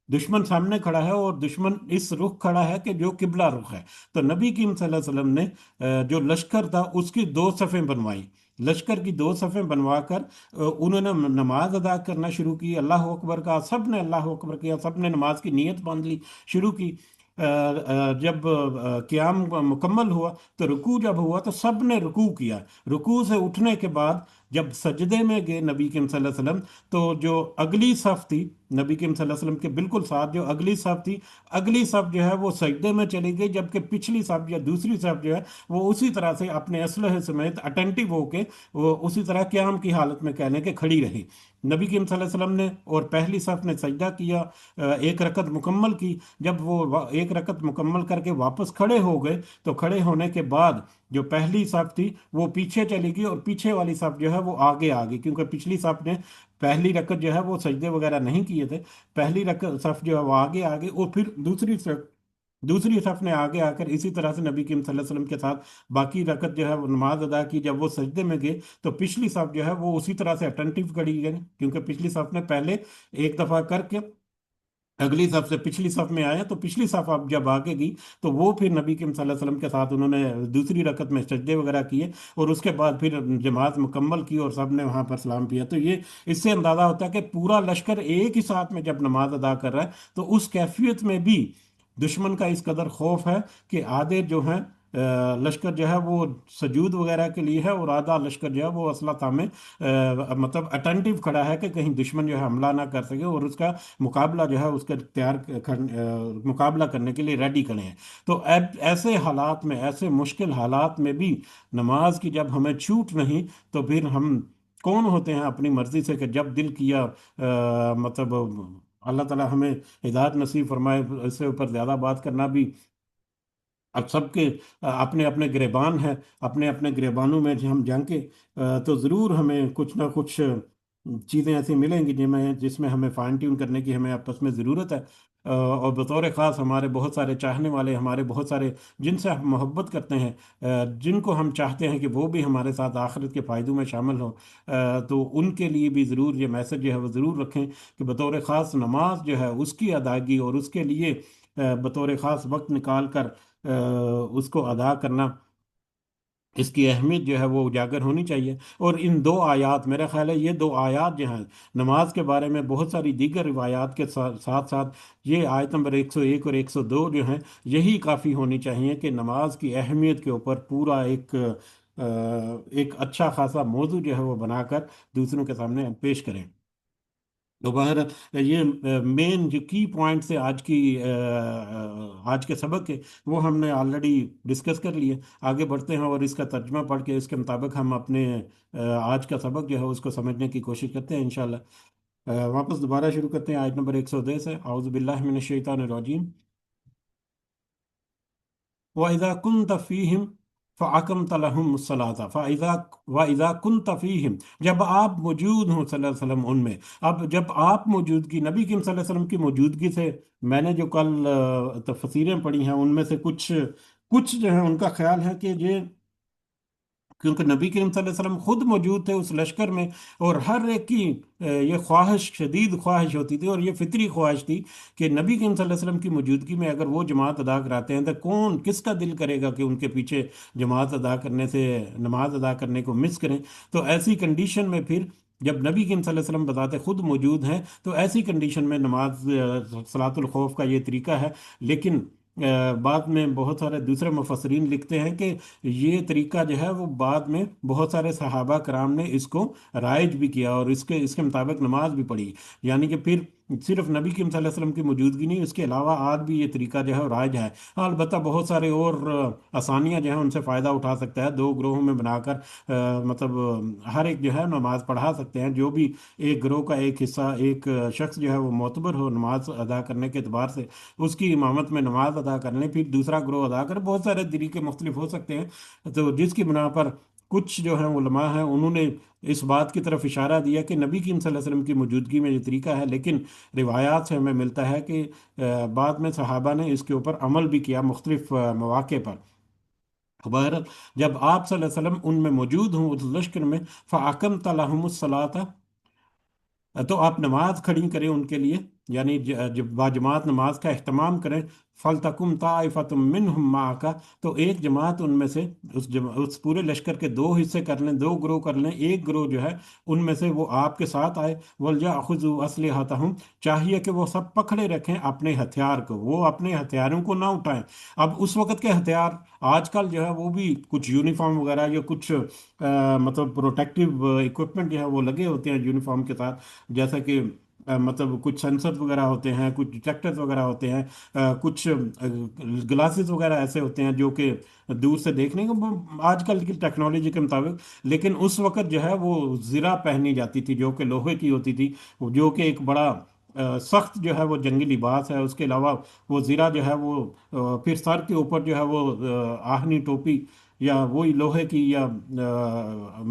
Speaker 1: دشمن سامنے کھڑا ہے اور دشمن اس رخ کھڑا ہے کہ جو قبلہ رخ ہے، تو نبی کریم صلی اللہ علیہ وسلم نے جو لشکر تھا اس کی دو صفیں بنوائی، لشکر کی دو صفیں بنوا کر انہوں نے نماز ادا کرنا شروع کی، اللہ اکبر کا، سب نے اللہ اکبر کیا، سب نے نماز کی نیت باندھ لی، شروع کی۔ جب قیام مکمل ہوا تو رکوع جب ہوا تو سب نے رکوع کیا، رکوع سے اٹھنے کے بعد جب سجدے میں گئے نبی کریم صلی اللہ علیہ وسلم تو جو اگلی صف تھی نبی کریم صلی اللہ علیہ وسلم کے بالکل ساتھ جو اگلی صف تھی، اگلی صف جو ہے وہ سجدے میں چلی گئی، جبکہ پچھلی صف یا دوسری صف جو ہے وہ اسی طرح سے اپنے اسلحے سمیت اٹینٹو ہو کے وہ اسی طرح قیام کی حالت میں کہنے کے کھڑی رہی۔ نبی کریم صلی اللہ علیہ وسلم نے اور پہلی صف نے سجدہ کیا، ایک رکعت مکمل کی، جب وہ ایک رکعت مکمل کر کے واپس کھڑے ہو گئے تو کھڑے ہونے کے بعد जो पहली सफ थी वो पीछे चली गई और पीछे वाली सफ जो है वो आगे आ गई, क्योंकि पिछली सफ ने पहली रकत जो है वो सजदे वगैरह नहीं किए थे। पहली रकत सफ जो है वो आगे आ गई, और फिर दूसरी सफ ने आगे आकर इसी तरह से नबी करीम सल्लल्लाहु अलैहि वसल्लम के साथ बाकी रकत जो है वो नमाज अदा की। जब वो सजदे में गए तो पिछली सफ जो है वो उसी तरह से अटेंटिव खड़ी गई, क्योंकि पिछली सफ ने पहले एक दफा करके अगली सफ से पिछली सफ में आया, तो पिछली सफ अब जब आगे गई तो वो फिर नबी करीम सल्लल्लाहु अलैहि वसल्लम के साथ उन्होंने दूसरी रकत में सजदे वगैरह किए, और उसके बाद फिर जमात मुकम्मल की और सब ने वहां पर सलाम किया। तो ये इससे अंदाजा होता है कि पूरा लश्कर एक ही साथ में जब नमाज अदा कर रहा है, तो उस कैफियत में भी दुश्मन का इस कदर खौफ है कि आधे जो है लश्कर जो है वो सजूद वगैरह के लिए है, और आधा लश्कर जो है वो असला थामे मतलब अटेंटिव खड़ा है कि कहीं दुश्मन जो है हमला ना कर सके, और उसका मुकाबला जो है उसका मुकाबला करने के लिए रेडी खड़े हैं। तो अब ऐसे हालात में, ऐसे मुश्किल हालात में भी नमाज की जब हमें छूट नहीं, तो फिर हम कौन होते हैं अपनी मर्जी से कि जब दिल किया मतलब अल्लाह ताला हमें हिदायत नसीब फरमाए। इससे ऊपर ज़्यादा बात करना भी, अब सबके अपने अपने गिरेबान हैं, अपने अपने गिरेबानों में जो हम जाएंगे तो ज़रूर हमें कुछ ना कुछ चीज़ें ऐसी मिलेंगी जिसमें हमें फाइन ट्यून करने की हमें आपस में ज़रूरत है। और बतौर ख़ास हमारे बहुत सारे चाहने वाले, हमारे बहुत सारे जिनसे हम मोहब्बत करते हैं, जिनको हम चाहते हैं कि वो भी हमारे साथ आखिरत के फ़ायदों में शामिल हों, तो उनके लिए भी ज़रूर ये मैसेज जो है वो ज़रूर रखें कि बतौर ख़ास नमाज जो है उसकी अदायगी और उसके लिए बतौर ख़ास वक्त निकाल कर उसको अदा करना, इसकी अहमियत जो है वो उजागर होनी चाहिए। और इन दो आयात, मेरा ख्याल है ये दो आयात जो हैं नमाज के बारे में, बहुत सारी दीगर रिवायात के साथ साथ साथ ये आयत नंबर 101 और 102 जो हैं, यही काफ़ी होनी चाहिए कि नमाज की अहमियत के ऊपर पूरा एक अच्छा खासा मौजू जो है वो बनाकर दूसरों के सामने हम पेश करें। तो बहर ये मेन जो की पॉइंट्स है आज के सबक के, वो हमने ऑलरेडी डिस्कस कर लिए। आगे बढ़ते हैं और इसका तर्जमा पढ़ के इसके मुताबिक हम अपने आज का सबक जो है उसको समझने की कोशिश करते हैं इंशाल्लाह। वापस दोबारा शुरू करते हैं आयत नंबर 110 है। आउज़ बिल्लाहि मिनश शैतानिर रजीम। वइज़ा कुन्त फ़ीहिम फ़अक़मत लहुमुस्सलाता वइज़ा कुन्त फ़ीहिम, जब आप मौजूद हों सल्लल्लाहु अलैहि वसल्लम उनमें। अब जब आप मौजूदगी, नबी करीम सल्लल्लाहु अलैहि वसल्लम की मौजूदगी से, मैंने जो कल तफसीरें पढ़ी हैं उनमें से कुछ कुछ जो है उनका ख्याल है कि ये, क्योंकि नबी करीम सल्लल्लाहु अलैहि वसल्लम खुद मौजूद थे उस लश्कर में, और हर एक की ये ख्वाहिश, शदीद ख्वाहिश होती थी, और ये फितरी ख्वाहिश थी कि नबी करीम सल्लल्लाहु अलैहि वसल्लम की मौजूदगी में अगर वो जमात अदा कराते हैं तो कौन, किसका दिल करेगा कि उनके पीछे जमात अदा करने से, नमाज अदा करने को मिस करें। तो ऐसी कंडीशन में फिर जब नबी करीम सल्लल्लाहु अलैहि वसल्लम बताते खुद मौजूद हैं, तो ऐसी कंडीशन में नमाज सलातुल खौफ का ये तरीका है। लेकिन बाद में बहुत सारे दूसरे मुफस्सिरीन लिखते हैं कि ये तरीका जो है वो बाद में बहुत सारे सहाबा कराम ने इसको राइज भी किया, और इसके इसके मुताबिक नमाज भी पढ़ी। यानी कि फिर सिर्फ नबी करीम सल्लल्लाहु अलैहि वसल्लम की मौजूदगी नहीं, इसके अलावा आज भी ये तरीका जो है वो राइज है। हाँ, अलबत्ता बहुत सारे और आसानियाँ जो हैं उनसे फ़ायदा उठा सकता है, दो ग्रोहों में बनाकर मतलब हर एक जो है नमाज पढ़ा सकते हैं। जो भी एक ग्रोह का एक हिस्सा, एक शख्स जो है वो मोतबर हो नमाज अदा करने के अतबार से, उसकी इमामत में नमाज अदा कर लें, फिर दूसरा ग्रोह अदा कर, बहुत सारे तरीके मुख्तलिफ हो सकते हैं। तो जिसकी बिना पर कुछ जो है उलमा हैं उन्होंने इस बात की तरफ इशारा दिया कि नबी करीम सल्लल्लाहु अलैहि वसल्लम की मौजूदगी में ये तरीका है, लेकिन रिवायात से हमें मिलता है कि बाद में सहाबा ने इसके ऊपर अमल भी किया मुख्तलिफ मौके पर। बहरहाल जब आप सल्लल्लाहु अलैहि वसल्लम उनमें मौजूद हों उस लश्कर में, फ़अक़मत लहुमुस्सलाता, तो आप नमाज खड़ी करें उनके लिए, यानी जब बाजमात नमाज का अहतमाम करें। फल तकुम ताइफतुम मिनहुम माका, तो एक जमात उनमें से, उस पूरे लश्कर के दो हिस्से कर लें, दो ग्रोह कर लें, एक ग्रोह जो है उनमें से वो आपके साथ आए। वलयाखुज़ू असलिहतहुम, चाहिए कि वो सब पकड़े रखें अपने हथियार को, वो अपने हथियारों को ना उठाएं। अब उस वक़्त के हथियार आजकल जो है वो भी कुछ यूनिफॉर्म वगैरह या कुछ मतलब प्रोटेक्टिव इक्विपमेंट जो है वो लगे होते हैं यूनिफॉर्म के साथ, जैसा कि मतलब कुछ सेंसर्स वगैरह होते हैं, कुछ डिटेक्टर्स वगैरह होते हैं, कुछ ग्लासेस वगैरह ऐसे होते हैं जो कि दूर से देखने को आजकल की टेक्नोलॉजी के मुताबिक। लेकिन उस वक़्त जो है वो ज़िरा पहनी जाती थी जो कि लोहे की होती थी, जो कि एक बड़ा सख्त जो है वो जंगी लिबास है। उसके अलावा वो ज़िरा जो है वो फिर सर के ऊपर जो है वो आहनी टोपी یا وہی لوہے کی یا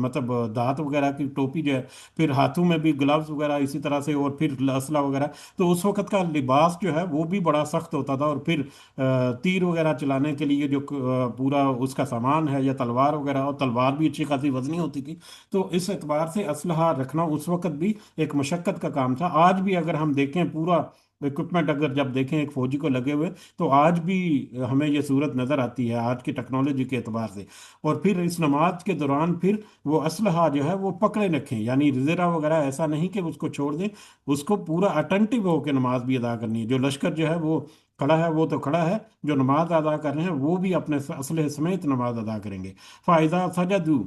Speaker 1: مطلب دھات وغیرہ کی ٹوپی جو ہے، پھر ہاتھوں میں بھی گلوز وغیرہ اسی طرح سے، اور پھر اسلحہ وغیرہ. تو اس وقت کا لباس جو ہے وہ بھی بڑا سخت ہوتا تھا. اور پھر تیر وغیرہ چلانے کے لیے جو پورا اس کا سامان ہے، یا تلوار وغیرہ، اور تلوار بھی اچھی خاصی وزنی ہوتی تھی. تو اس اعتبار سے اسلحہ رکھنا اس وقت بھی ایک مشقت کا کام تھا. آج بھی اگر ہم دیکھیں پورا اکوپمنٹ، اگر جب دیکھیں ایک فوجی کو لگے ہوئے، تو آج بھی ہمیں یہ صورت نظر آتی ہے اج کی ٹیکنالوجی کے اعتبار سے. اور پھر اس نماز کے دوران پھر وہ اسلحہ جو ہے وہ پکڑے رکھیں، یعنی زرہ وغیرہ ایسا نہیں کہ اس کو چھوڑ دیں. اس کو پورا اٹینٹو ہو کے نماز بھی ادا کرنی ہے. جو لشکر جو ہے وہ کھڑا ہے وہ تو کھڑا ہے، جو نماز ادا کر رہے ہیں وہ بھی اپنے اسلحے سمیت نماز ادا کریں گے. فائدہ سجدو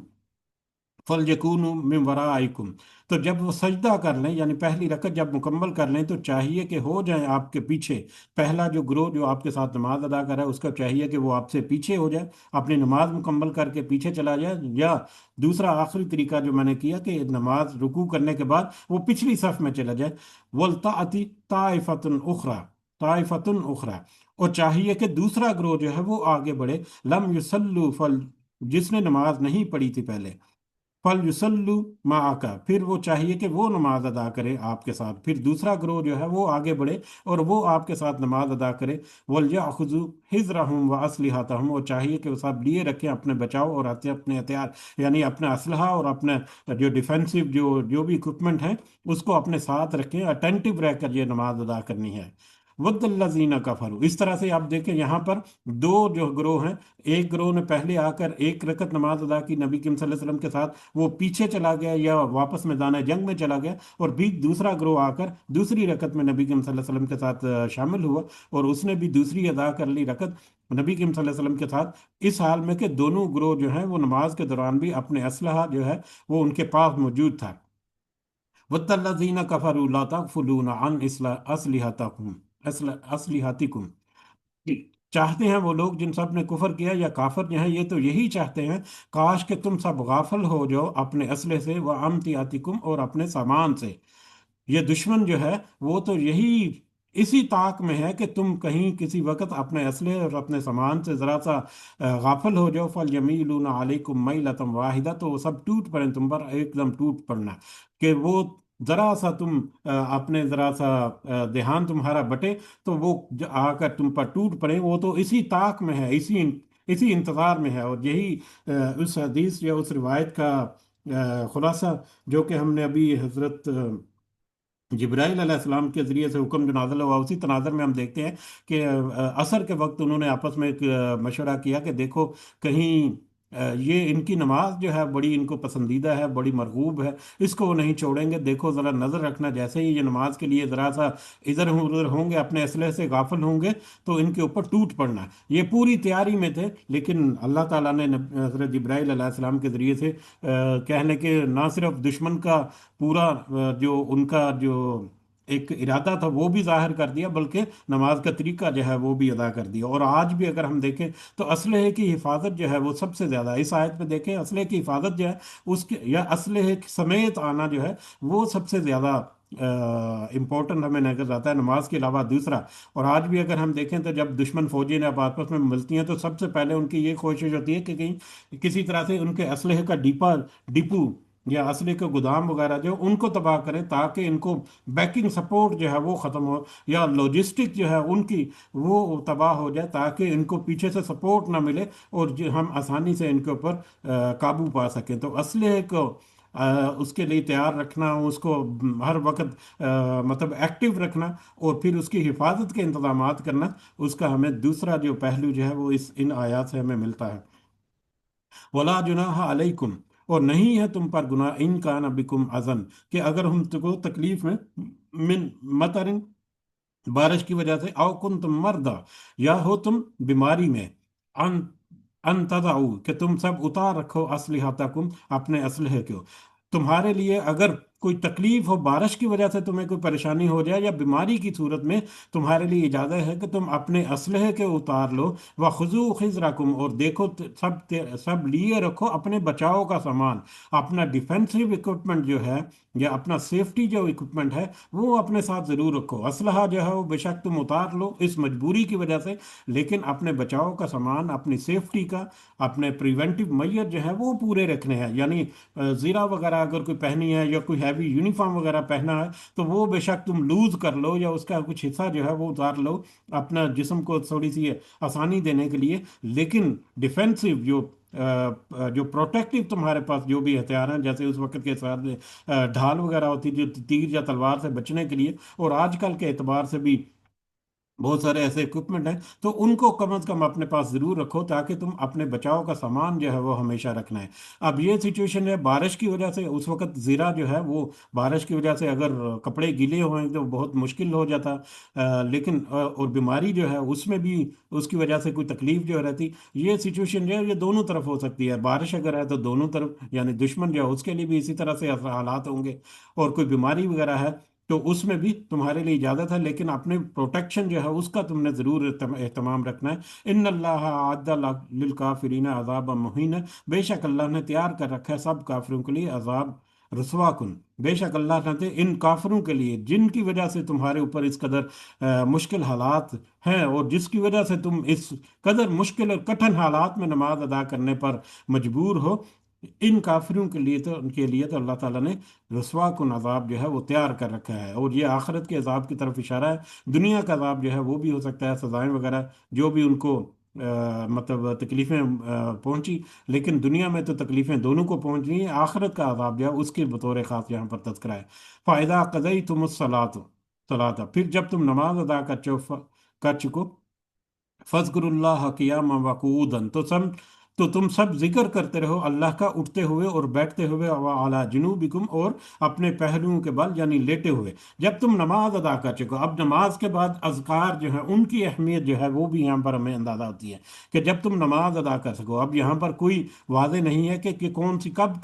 Speaker 1: فَلْيَكُونُوا مِنْ وَرَائِكُمْ. تو جب وہ سجدہ کر لیں، یعنی پہلی رکعت جب مکمل کر لیں، تو چاہیے کہ ہو جائیں آپ کے پیچھے. پہلا جو گروہ جو آپ کے ساتھ نماز ادا کر رہا ہے، اس کا چاہیے کہ وہ آپ سے پیچھے ہو جائے، اپنی نماز مکمل کر کے پیچھے چلا جائے. یا دوسرا آخری طریقہ جو میں نے کیا کہ نماز رکوع کرنے کے بعد وہ پچھلی صف میں چلا جائے. وَلْتَأْتِ طَائِفَةٌ أُخْرَى طَائِفَةٌ أُخْرَى. اور چاہیے کہ دوسرا گروہ جو ہے وہ آگے بڑھے. لم یصلوا جس نے نماز نہیں پڑھی تھی پہلے، فل یسلو معک، پھر وہ چاہیے کہ وہ نماز ادا کرے آپ کے ساتھ. پھر دوسرا گروہ جو ہے وہ آگے بڑھے اور وہ آپ کے ساتھ نماز ادا کرے. وَلْيَأْخُذُوا حِذْرَهُمْ وَأَسْلِحَتَهُمْ. اور چاہیے کہ وہ سب لیے رکھیں اپنے بچاؤ اور اپنے ہتھیار، یعنی اپنا اسلحہ اور اپنے جو ڈیفینسو جو بھی اکوپمنٹ ہیں اس کو اپنے ساتھ رکھیں. اٹینٹو رہ کر یہ نماز ادا کرنی ہے. وَدَّ الَّذِينَ كَفَرُوا. اس طرح سے آپ دیکھیں یہاں پر دو جو گروہ ہیں، ایک گروہ نے پہلے آ کر ایک رکعت نماز ادا کی نبی کریم صلی اللہ علیہ وسلم کے ساتھ، وہ پیچھے چلا گیا یا واپس میدان جنگ میں چلا گیا. اور بھی دوسرا گروہ آ کر دوسری رکعت میں نبی کریم صلی اللہ علیہ وسلم کے ساتھ شامل ہوا، اور اس نے بھی دوسری ادا کر لی رکعت نبی کریم صلی اللہ علیہ وسلم کے ساتھ. اس حال میں کہ دونوں گروہ جو ہیں وہ نماز کے دوران بھی اپنے اسلحہ جو ہے وہ ان کے پاس موجود تھا. وَدَّ الَّذِينَ كَفَرُوا لَا تَغْفُلُونَ عَنْ أَسْلِحَتِكُمْ. چاہتے ہیں وہ لوگ جن سب نے کفر کیا یا کافر جو ہیں، یہ تو یہی چاہتے ہیں کاش کہ تم سب غافل ہو جاؤ اپنے اسلحے سے، وہ امتیاتکم، اور اپنے سامان سے. یہ دشمن جو ہے وہ تو یہی اسی طاق میں ہے کہ تم کہیں کسی وقت اپنے اسلحے اور اپنے سامان سے ذرا سا غافل ہو جاؤ. فَلْيَمِيلُونَ عَلَيْكُمْ مَيْلَةً وَاحِدَةً. تو وہ سب ٹوٹ پڑیں تم پر ایک دم ٹوٹ پڑنا، کہ وہ ذرا سا تم اپنے ذرا سا دھیان تمہارا بٹے تو وہ آ کر تم پر ٹوٹ پڑے. وہ تو اسی طاق میں ہے، اسی انتظار میں ہے. اور یہی اس حدیث یا اس روایت کا خلاصہ جو کہ ہم نے ابھی حضرت جبرائیل علیہ السلام کے ذریعے سے حکم جو نازل ہوا، اسی تناظر میں ہم دیکھتے ہیں کہ عصر کے وقت انہوں نے آپس میں ایک مشورہ کیا کہ دیکھو کہیں یہ ان کی نماز جو ہے بڑی ان کو پسندیدہ ہے، بڑی مرغوب ہے، اس کو وہ نہیں چھوڑیں گے. دیکھو ذرا نظر رکھنا، جیسے ہی یہ نماز کے لیے ذرا سا ادھر ہوں گے، اپنے اسلحے سے غافل ہوں گے، تو ان کے اوپر ٹوٹ پڑنا. یہ پوری تیاری میں تھے، لیکن اللہ تعالیٰ نے حضرت جبرائیل علیہ السلام کے ذریعے سے کہنے کہ نہ صرف دشمن کا پورا جو ان کا جو ایک ارادہ تھا وہ بھی ظاہر کر دیا، بلکہ نماز کا طریقہ جو ہے وہ بھی ادا کر دیا. اور آج بھی اگر ہم دیکھیں تو اسلحے کی حفاظت جو ہے وہ سب سے زیادہ اس آیت میں دیکھیں، اسلحے کی حفاظت جو ہے اس کے یا اسلحے سمیت آنا جو ہے وہ سب سے زیادہ امپورٹنٹ ہمیں نظر آتا ہے نماز کے علاوہ دوسرا. اور آج بھی اگر ہم دیکھیں تو جب دشمن فوجی نے اب آپس میں ملتی ہیں تو سب سے پہلے ان کی یہ کوشش ہوتی ہے کہ کہیں کسی طرح سے ان کے اسلحے کا ڈپو یا اسلحے کے گودام وغیرہ جو ان کو تباہ کریں، تاکہ ان کو بیکنگ سپورٹ جو ہے وہ ختم ہو، یا لاجسٹک جو ہے ان کی وہ تباہ ہو جائے، تاکہ ان کو پیچھے سے سپورٹ نہ ملے اور ہم آسانی سے ان کے اوپر قابو پا سکیں. تو اسلحے کو اس کے لیے تیار رکھنا، اس کو ہر وقت مطلب ایکٹیو رکھنا، اور پھر اس کی حفاظت کے انتظامات کرنا، اس کا ہمیں دوسرا جو پہلو جو ہے وہ ان آیات سے ہمیں ملتا ہے. ولا جناح علیکم. اور نہیں ہے تم پر گناہ، ان کان بکم اذن، کہ اگر ہم کو تکلیف میں، من مطرن، بارش کی وجہ سے، او کن تم مردہ، یا ہو تم بیماری میں، ان ان تضعوا، کہ تم سب اتار رکھو اسلحتکم، اپنے اسلحے کو. تمہارے لیے اگر कोई तकलीफ हो, बारिश की वजह से तुम्हें कोई परेशानी हो जाए या बीमारी की सूरत में, तुम्हारे लिए इजाज़त है कि तुम अपने असलहे के उतार लो। व खुजू खिजराकुम, और देखो सब लिए रखो अपने बचाव का सामान, अपना डिफेंसिव इक्विपमेंट जो है या अपना सेफ्टी जो इक्विपमेंट है वो अपने साथ ज़रूर रखो। असलहा जो है वो बेशक तुम उतार लो इस मजबूरी की वजह से, लेकिन अपने बचाव का सामान, अपनी सेफ्टी का, अपने प्रिवेंटिव मेजर जो है वो पूरे रखने हैं। यानी ज़ीरा वगैरह अगर कोई पहनी है या कोई हैवी यूनिफॉर्म वगैरह पहना है तो वो बेशक तुम लूज कर लो या उसका कुछ हिस्सा जो है वो उतार लो, अपना जिस्म को थोड़ी सी आसानी देने के लिए। लेकिन डिफेंसिव जो प्रोटेक्टिव तुम्हारे पास जो भी हथियार हैं, जैसे उस वक्त के साथ ढाल वगैरह होती थी जो तीर या तलवार से बचने के लिए, और आजकल के एतबार से भी बहुत सारे ऐसे इक्विपमेंट हैं, तो उनको कम से कम अपने पास ज़रूर रखो ताकि तुम अपने बचाव का सामान जो है वो हमेशा रखना है। अब ये सिचुएशन है बारिश की वजह से, उस वक्त ज़ीरा जो है वो बारिश की वजह से अगर कपड़े गीले हुए तो बहुत मुश्किल हो जाता। लेकिन और बीमारी जो है उसमें भी उसकी वजह से कोई तकलीफ जो रहती। ये सिचुएशन जो है ये दोनों तरफ हो सकती है, बारिश अगर है तो दोनों तरफ, यानी दुश्मन जो है उसके लिए भी इसी तरह से हालात होंगे, और कोई बीमारी वगैरह है तो उसमें भी तुम्हारे लिए इजाजत है, लेकिन अपने प्रोटेक्शन जो है उसका तुमने जरूर एहतमाम रखना है। इन अल्लाह आद्दा लिल काफिरीन अज़ाब मुहीन, बेशक अल्लाह ने तैयार कर रखा है सब काफिरों के लिए अजाब रसवा कुन। बेशक अल्लाह ने इन काफिरों के लिए जिनकी वजह से तुम्हारे ऊपर इस कदर मुश्किल हालात हैं, और जिसकी वजह से तुम इस कदर मुश्किल और कठिन हालात में नमाज अदा करने पर मजबूर हो, इन काफिरों के लिए तो उनके लिए तो अल्लाह ताला ने रसवा कुन अजाब जो है वो तैयार कर रखा है। और ये आखिरत के अजाब की तरफ इशारा है। दुनिया का अजाब जो है वो भी हो सकता है, सजाएं वगैरह जो भी उनको मतलब तकलीफ़ें पहुंची, लेकिन दुनिया में तो तकलीफ़ें दोनों को पहुंच रही हैं। आखिरत का अजाब जो है उसके बतौर ख़ास यहाँ पर तذकरा है। फ़ायदा कज़ई तुम सलात सलाता, फिर जब तुम नमाज अदा कर चुको, फज़कुरुल्लाह क़ियामन व क़ुऊदन, तो तुम सब जिक्र करते रहो अल्लाह का उठते हुए और बैठते हुए, व अला जुनूबिकुम, और अपने पहलुओं के बल यानी लेटे हुए। जब तुम नमाज अदा कर चुको, अब नमाज के बाद अज़कार जो है उनकी अहमियत जो है वो भी यहाँ पर हमें अंदाज़ा होती है कि जब तुम नमाज अदा कर सको। अब यहाँ पर कोई वादे नहीं है कि कौन सी कब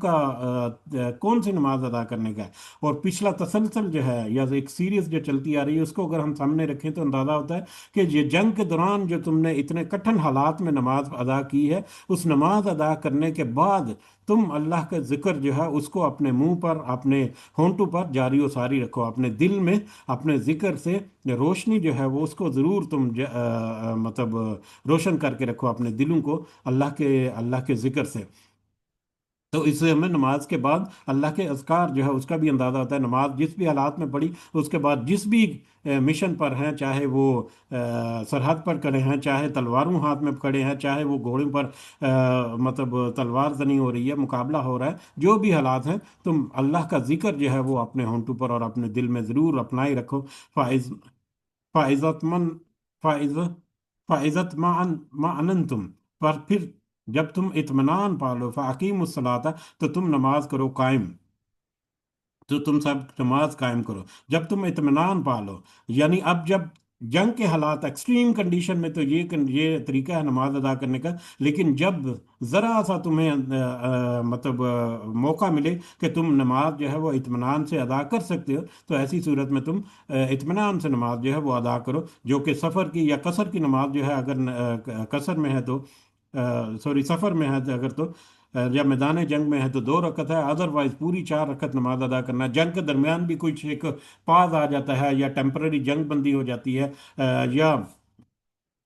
Speaker 1: का कौन सी नमाज अदा करने का है। और पिछला तसलसल जो है या एक सीरीज जो चलती आ रही है उसको अगर हम सामने रखें तो अंदाज़ा होता है कि ये जंग के दौरान जो तुमने इतने कठिन हालात में नमाज अदा की है, उस नमाज अदा करने के बाद तुम अल्लाह का जिक्र जो है उसको अपने मुंह पर, अपने होंठों पर जारी और सारी रखो। अपने दिल में अपने जिक्र से रोशनी जो है वो उसको ज़रूर तुम मतलब रोशन करके रखो अपने दिलों को अल्लाह के जिक्र से। तो इससे हमें नमाज के बाद अल्लाह के अज़कार जो है उसका भी अंदाज़ा होता है। नमाज जिस भी हालात में पढ़ी उसके बाद जिस भी मिशन पर हैं, चाहे वो सरहद पर खड़े हैं, चाहे तलवारों हाथ में खड़े हैं, चाहे वो घोड़ों पर मतलब तलवार जनी हो रही है, मुकाबला हो रहा है, जो भी हालात हैं, तुम अल्लाह का जिक्र जो है वो अपने होंठों पर और अपने दिल में ज़रूर अपनाए रखो। फ़ाइज़ फ़ाइज़तमन फ़ाइज़ फ़ाइज़त मा अनंतुम, पर फिर जब तुम इत्मीनान पालो, फ़ाक़ीमुस्सलाता, तो तुम नमाज करो कायम, तो तुम सब नमाज कायम करो जब तुम इत्मीनान पालो। यानी अब जब जंग के हालात एक्सट्रीम कंडीशन में तो ये तरीका है नमाज अदा करने का, लेकिन जब ज़रा सा तुम्हें मतलब मौका मिले कि तुम नमाज जो है वो इत्मीनान से अदा कर सकते हो, तो ऐसी सूरत में तुम इत्मीनान से नमाज जो है वो अदा करो। जो कि सफ़र की या कसर की नमाज जो है, अगर कसर में है तो सॉरी सफ़र में है तो अगर तो या मैदान जंग में है तो 2 रकत है, अदरवाइज पूरी 4 रकत नमाज अदा करना। जंग के दरमियान भी कुछ एक पाज आ जाता है या टेम्पररी जंग बंदी हो जाती है, या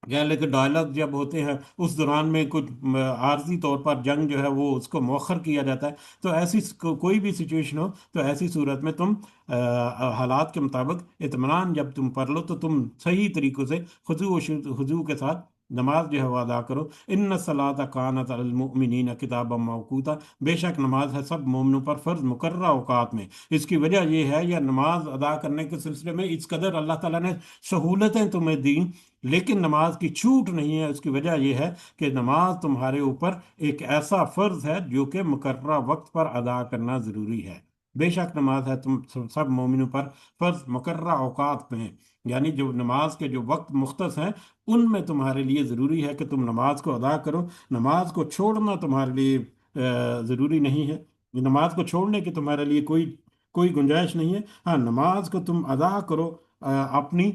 Speaker 1: कह लेकिन डायलॉग जब होते हैं उस दौरान में कुछ आर्जी तौर पर जंग जो है वो उसको मौखर किया जाता है। तो ऐसी कोई भी सिचुएशन हो तो ऐसी सूरत में तुम हालात के मुताबिक इत्मीनान जब तुम पढ़ लो तो तुम सही तरीक़ों से खुजू के साथ नमाज जो है वो अदा करो। इन्न सलाता कानत अलल मुमिनीन किताबम मौकूता, बेशक नमाज है सब मोमिनों पर फ़र्ज मुकर्रर औकात में। इसकी वजह यह है, या नमाज अदा करने के सिलसिले में इस कदर अल्लाह ताला ने सहूलतें तुम्हें दी, लेकिन नमाज की छूट नहीं है। उसकी वजह यह है कि नमाज तुम्हारे ऊपर एक ऐसा फ़र्ज है जो कि मुकर्रर वक्त पर अदा करना ज़रूरी है। बेशक नमाज है तुम सब मोमिनों पर फ़र्ज मुकर्रर औकात में है, यानी जो नमाज के जो वक्त मुख्तस हैं उनमें तुम्हारे लिए ज़रूरी है कि तुम नमाज को अदा करो। नमाज को छोड़ना तुम्हारे लिए ज़रूरी नहीं है। नमाज को छोड़ने की तुम्हारे लिए कोई कोई गुंजाइश नहीं है। हाँ, नमाज को तुम अदा करो अपनी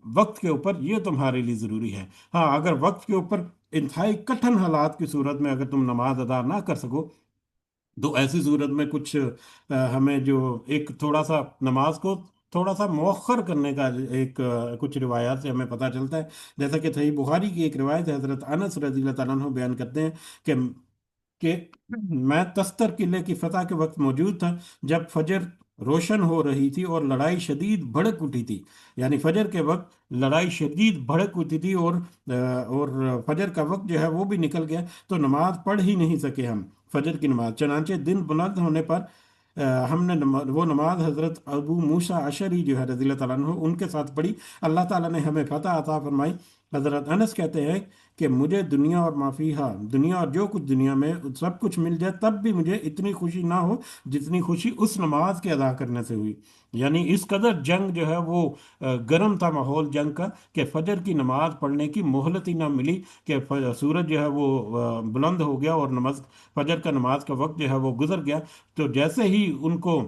Speaker 1: वक्त के ऊपर, ये तुम्हारे लिए ज़रूरी है। हाँ, अगर वक्त के ऊपर इंतहाई कठिन हालात की सूरत में अगर तुम नमाज अदा ना कर सको, तो ऐसी सूरत में कुछ हमें जो एक थोड़ा सा नमाज को थोड़ा सा मौखर करने का एक कुछ रिवायात से हमें पता चलता है। जैसा कि सही बुखारी की एक रिवायत है, हजरत अनस रजी अल्लाह तआला अन्हु बयान करते हैं कि मैं तस्तर किले की फतह के वक्त मौजूद था, जब फजर रोशन हो रही थी और लड़ाई शदीद भड़क उठी थी। यानी फजर के वक्त लड़ाई शदीद भड़क उठी थी, और फजर का वक्त जो है वो भी निकल गया, तो नमाज पढ़ ही नहीं सके हम, फजर की नमाज। चनांचे दिन बुलंद होने पर हमने वो नमाज हजरत अबू मूसा अशरी जो है रज़ी अल्लाह तआला अन्हु उनके साथ पढ़ी। अल्लाह ताला ने हमें फतह अता फरमाई। हजरत अनस कहते हैं कि मुझे दुनिया और माफीहा, दुनिया और जो कुछ दुनिया में सब कुछ मिल जाए तब भी मुझे इतनी खुशी ना हो जितनी खुशी उस नमाज के अदा करने से हुई। यानी इस कदर जंग जो है वो गर्म था माहौल जंग का, कि फजर की नमाज पढ़ने की मोहलत ही ना मिली, कि सूरज जो है वो बुलंद हो गया और नमाज फजर का नमाज का वक्त जो है वो गुजर गया। तो जैसे ही उनको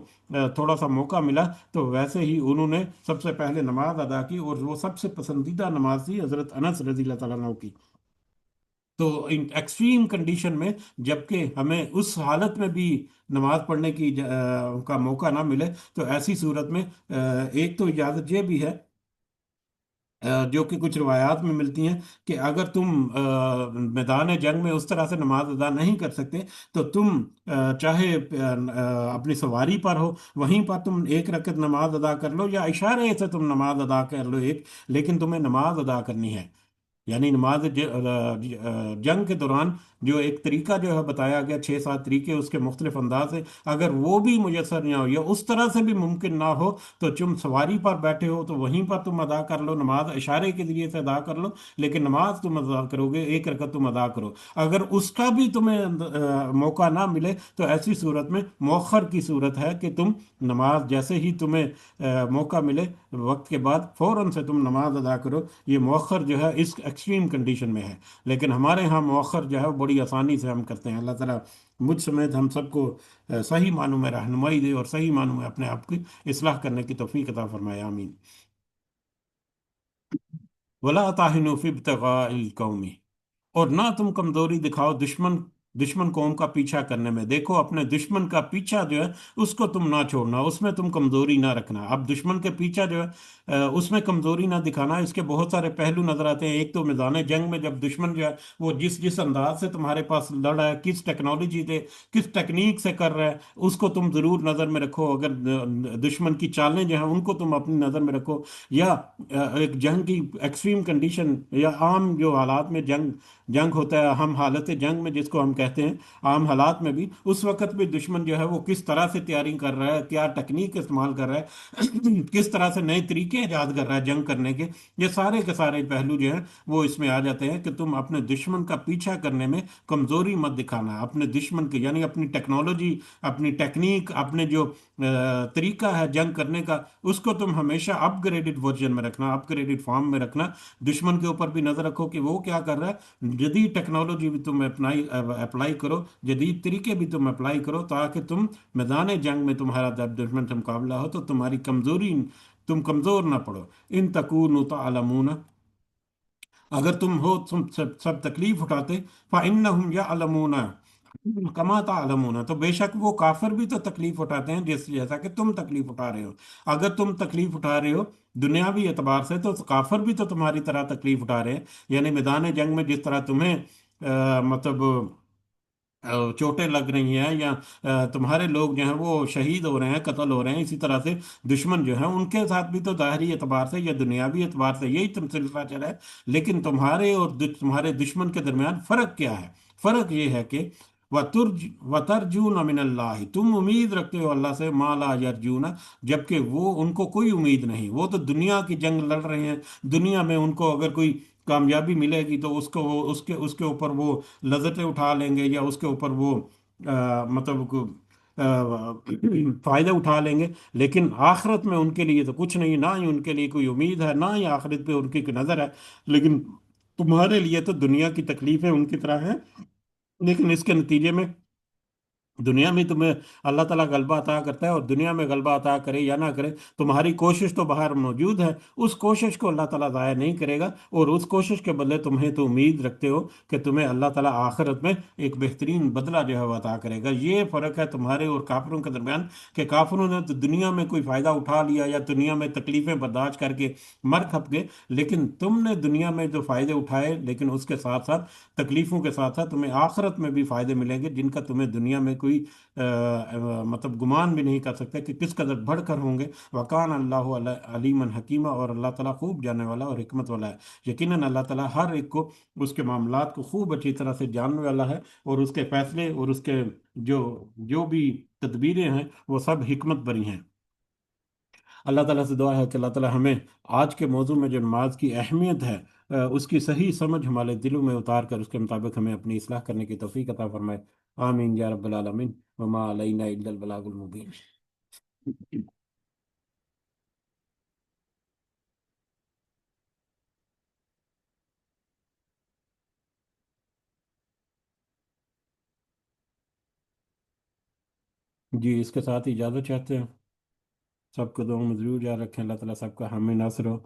Speaker 1: थोड़ा सा मौका मिला, तो वैसे ही उन्होंने सबसे पहले नमाज अदा की, और वो सबसे पसंदीदा नमाज थी हजरत अनस रजी अल्लाह तआला अन्हु की। तो इन एक्सट्रीम कंडीशन में, जबकि हमें उस हालत में भी नमाज पढ़ने की का मौका ना मिले, तो ऐसी सूरत में एक तो इजाज़त ये भी है, जो कि कुछ रवायात में मिलती हैं, कि अगर तुम मैदान जंग में उस तरह से नमाज अदा नहीं कर सकते, तो तुम चाहे अपनी सवारी पर हो, वहीं पर तुम एक रकत नमाज अदा कर लो, या इशारे से तुम नमाज अदा कर लो एक, लेकिन तुम्हें नमाज अदा करनी है। यानी नमाज जंग के दौरान जो एक तरीका जो है बताया गया, 6-7 तरीके उसके मुख्तलिफ अंदाज है, अगर वो भी मुयसर ना हो या उस तरह से भी मुमकिन ना हो, तो तुम सवारी पर बैठे हो तो वहीं पर तुम अदा कर लो, नमाज इशारे के जरिए से अदा कर लो, लेकिन नमाज तुम अदा करोगे, एक रकत तुम अदा करो। अगर उसका भी तुम्हें मौका ना मिले, तो ऐसी सूरत में मौखर की सूरत है कि तुम नमाज जैसे ही तुम्हें मौका मिले वक्त के बाद फौरन से तुम नमाज अदा करो। ये मौखर जो है इस एक्सट्रीम कंडीशन में है, लेकिन हमारे यहाँ मौखर जो है वो बड़ी आसानी से हम करते हैं। अल्लाह ताला मुझ समेत हम सबको सही मानों में रहनुमाई दे, और सही मानों में अपने आप की इस्लाह करने की तौफीक अता फरमाए, आमीन। वला ताहिनु फी इब्तिगाइल कौमी, और ना तुम कमजोरी दिखाओ दुश्मन दुश्मन कौम का पीछा करने में। देखो, अपने दुश्मन का पीछा जो है उसको तुम ना छोड़ना, उसमें तुम कमजोरी ना रखना। अब दुश्मन के पीछा जो है उसमें कमजोरी ना दिखाना, इसके बहुत सारे पहलू नजर आते हैं। एक तो मैदान जंग में जब दुश्मन जो है वो जिस जिस अंदाज से तुम्हारे पास लड़ रहा है, किस टेक्नोलॉजी से, किस टेक्निक से कर रहा है, उसको तुम जरूर नजर में रखो। अगर दुश्मन की चालें जो हैं उनको तुम अपनी नजर में रखो, या एक जंग की एक्सट्रीम कंडीशन या आम जो हालात में जंग जंग होता है, हम हालत जंग में जिसको हम कहते हैं, आम हालात में भी उस वक्त भी दुश्मन जो है वो किस तरह से तैयारी कर रहा है, क्या टेक्निक इस्तेमाल कर रहा है किस तरह से नए तरीके ईजाद कर रहा है जंग करने के, ये सारे के सारे पहलू जो हैं वो इसमें आ जाते हैं, कि तुम अपने दुश्मन का पीछा करने में कमजोरी मत दिखाना। अपने दुश्मन के यानी अपनी टेक्नोलॉजी, अपनी टेक्निक, अपने जो तरीका है जंग करने का, उसको तुम हमेशा अपग्रेडेड वर्जन में रखना, अपग्रेडेड फॉर्म में रखना। दुश्मन के ऊपर भी नजर रखो कि वो क्या कर रहा है, जदीद टेक्नोलॉजी भी तुम अप्लाई करो, जदीद तरीके भी तुम अप्लाई करो, ताकि तुम मैदान जंग में तुम्हारा जब दुश्मन से मुकाबला हो तो तुम्हारी कमजोरी, तुम कमजोर ना पड़ो। इन तकून तअलमून, अगर तुम हो तुम सब तकलीफ उठाते, फ़इन्नहुम यअलमून कमा तालमून, तो बेशक वो काफिर भी तो तकलीफ उठाते हैं जैसा कि तुम तकलीफ उठा रहे हो। अगर तुम तकलीफ उठा रहे हो दुनियावी एतबार से, तो काफिर भी तो तुम्हारी तरह तकलीफ उठा रहे हैं। यानी मैदान जंग में जिस तरह तुम्हें मतलब चोटें लग रही हैं, या तुम्हारे लोग जो हैं वो शहीद हो रहे हैं, कत्ल हो रहे हैं, इसी तरह से दुश्मन जो है उनके साथ भी तो ज़ाहरी एतबार से या दुनियावी एतबार से यही तुम सिलसिला चला है। लेकिन तुम्हारे और तुम्हारे दुश्मन के दरमियान फ़र्क क्या है? फ़र्क ये है कि वतरजून मिनल्लाहि, तुम उम्मीद रखते हो अल्लाह से, मा ला यरजूना, जबकि वो उनको कोई उम्मीद नहीं। वो तो दुनिया की जंग लड़ रहे हैं, दुनिया में उनको अगर कोई कामयाबी मिलेगी तो उसको उसके उसके ऊपर वो लذतें उठा लेंगे, या उसके ऊपर वो मतलब फायदे उठा लेंगे। लेकिन आखिरत में उनके लिए तो कुछ नहीं, ना ही उनके लिए कोई उम्मीद है, ना ही आखिरत पे उनकी कोई नज़र है। लेकिन तुम्हारे लिए तो दुनिया की तकलीफें उनकी तरह हैं, लेकिन इसके नतीजे में دنیا میں تمہیں اللہ تعالیٰ غلبہ عطا کرتا ہے، اور دنیا میں غلبہ عطا کرے یا نہ کرے، تمہاری کوشش تو باہر موجود ہے، اس کوشش کو اللہ تعالیٰ ضائع نہیں کرے گا، اور اس کوشش کے بدلے تمہیں تو امید رکھتے ہو کہ تمہیں اللہ تعالیٰ آخرت میں ایک بہترین بدلہ جو ہے وہ عطا کرے گا۔ یہ فرق ہے تمہارے اور کافروں کے درمیان، کہ کافروں نے تو دنیا میں کوئی فائدہ اٹھا لیا یا دنیا میں تکلیفیں برداشت کر کے مر کھپ گئے، لیکن تم نے دنیا میں جو فائدے اٹھائے، لیکن اس کے ساتھ ساتھ تکلیفوں کے ساتھ ساتھ تمہیں آخرت میں بھی فائدے ملیں گے، جن کا تمہیں دنیا میں کوئی مطلب گمان بھی نہیں کر سکتے کہ کس قدر بڑھ کر ہوں گے۔ وکان اللہ علیم حکیمہ، اور اللہ تعالیٰ خوب جاننے والا اور حکمت والا ہے۔ یقیناً اللہ تعالیٰ ہر ایک کو، اس کے معاملات کو خوب اچھی طرح سے جاننے والا ہے، اور اس کے فیصلے اور اس کے جو جو بھی تدبیریں ہیں وہ سب حکمت بری ہیں۔ اللہ تعالیٰ سے دعا ہے کہ اللہ تعالیٰ ہمیں آج کے موضوع میں جو نماز کی اہمیت ہے، اس کی صحیح سمجھ ہمارے دلوں میں اتار کر اس کے مطابق ہمیں اپنی اصلاح کرنے کی توفیق عطا فرمائے۔ آمین یا رب العالمین، وما علینا الا البلاغ المبین۔ جی، اس کے ساتھ ہی اجازت چاہتے ہیں۔ سب کو دعاؤں میں ضرور یاد رکھیں۔ اللہ تعالیٰ سب کا حامی ناصر ہو۔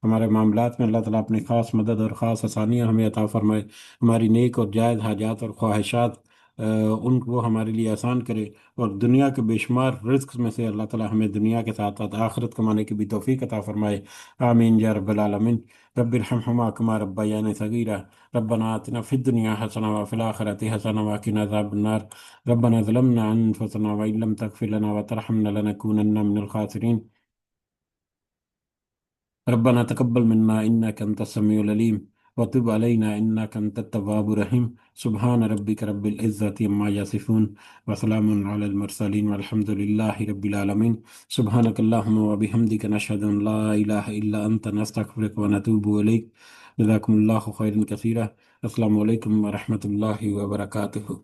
Speaker 1: ہمارے معاملات میں اللہ تعالیٰ اپنی خاص مدد اور خاص آسانیاں ہمیں عطا فرمائے۔ ہماری نیک اور جائز حاجات اور خواہشات ان کو ہمارے لیے آسان کرے، اور دنیا کے بے شمار رزق میں سے اللہ تعالیٰ ہمیں دنیا کے ساتھ ساتھ آخرت کمانے کی بھی توفیق عطا فرمائے۔ آمین یا رب العالمین۔ رب ارحمہما کما ربیانی صغیرہ۔ ربنا آتنا فی الدنیا حسنہ وفی الآخرۃ حسنہ وقنا عذاب النار۔ ربنا ظلمنا انفسنا وإن لم تغفر لنا وترحمنا لنكونن من الخاسرين۔ ربنا تقبل منا إنك أنت السميع العليم وتب علينا إنك أنت التواب الرحيم۔ سبحان ربك رب العزة عما يصفون، وسلام على المرسلين، والحمد لله رب العالمين۔ سبحانك اللهم وبحمدك نشهد أن لا إله إلا أنت نستغفرك ونتوب إليك۔ جزاكم الله خيرا كثيرا۔ السلام عليكم ورحمة الله وبركاته۔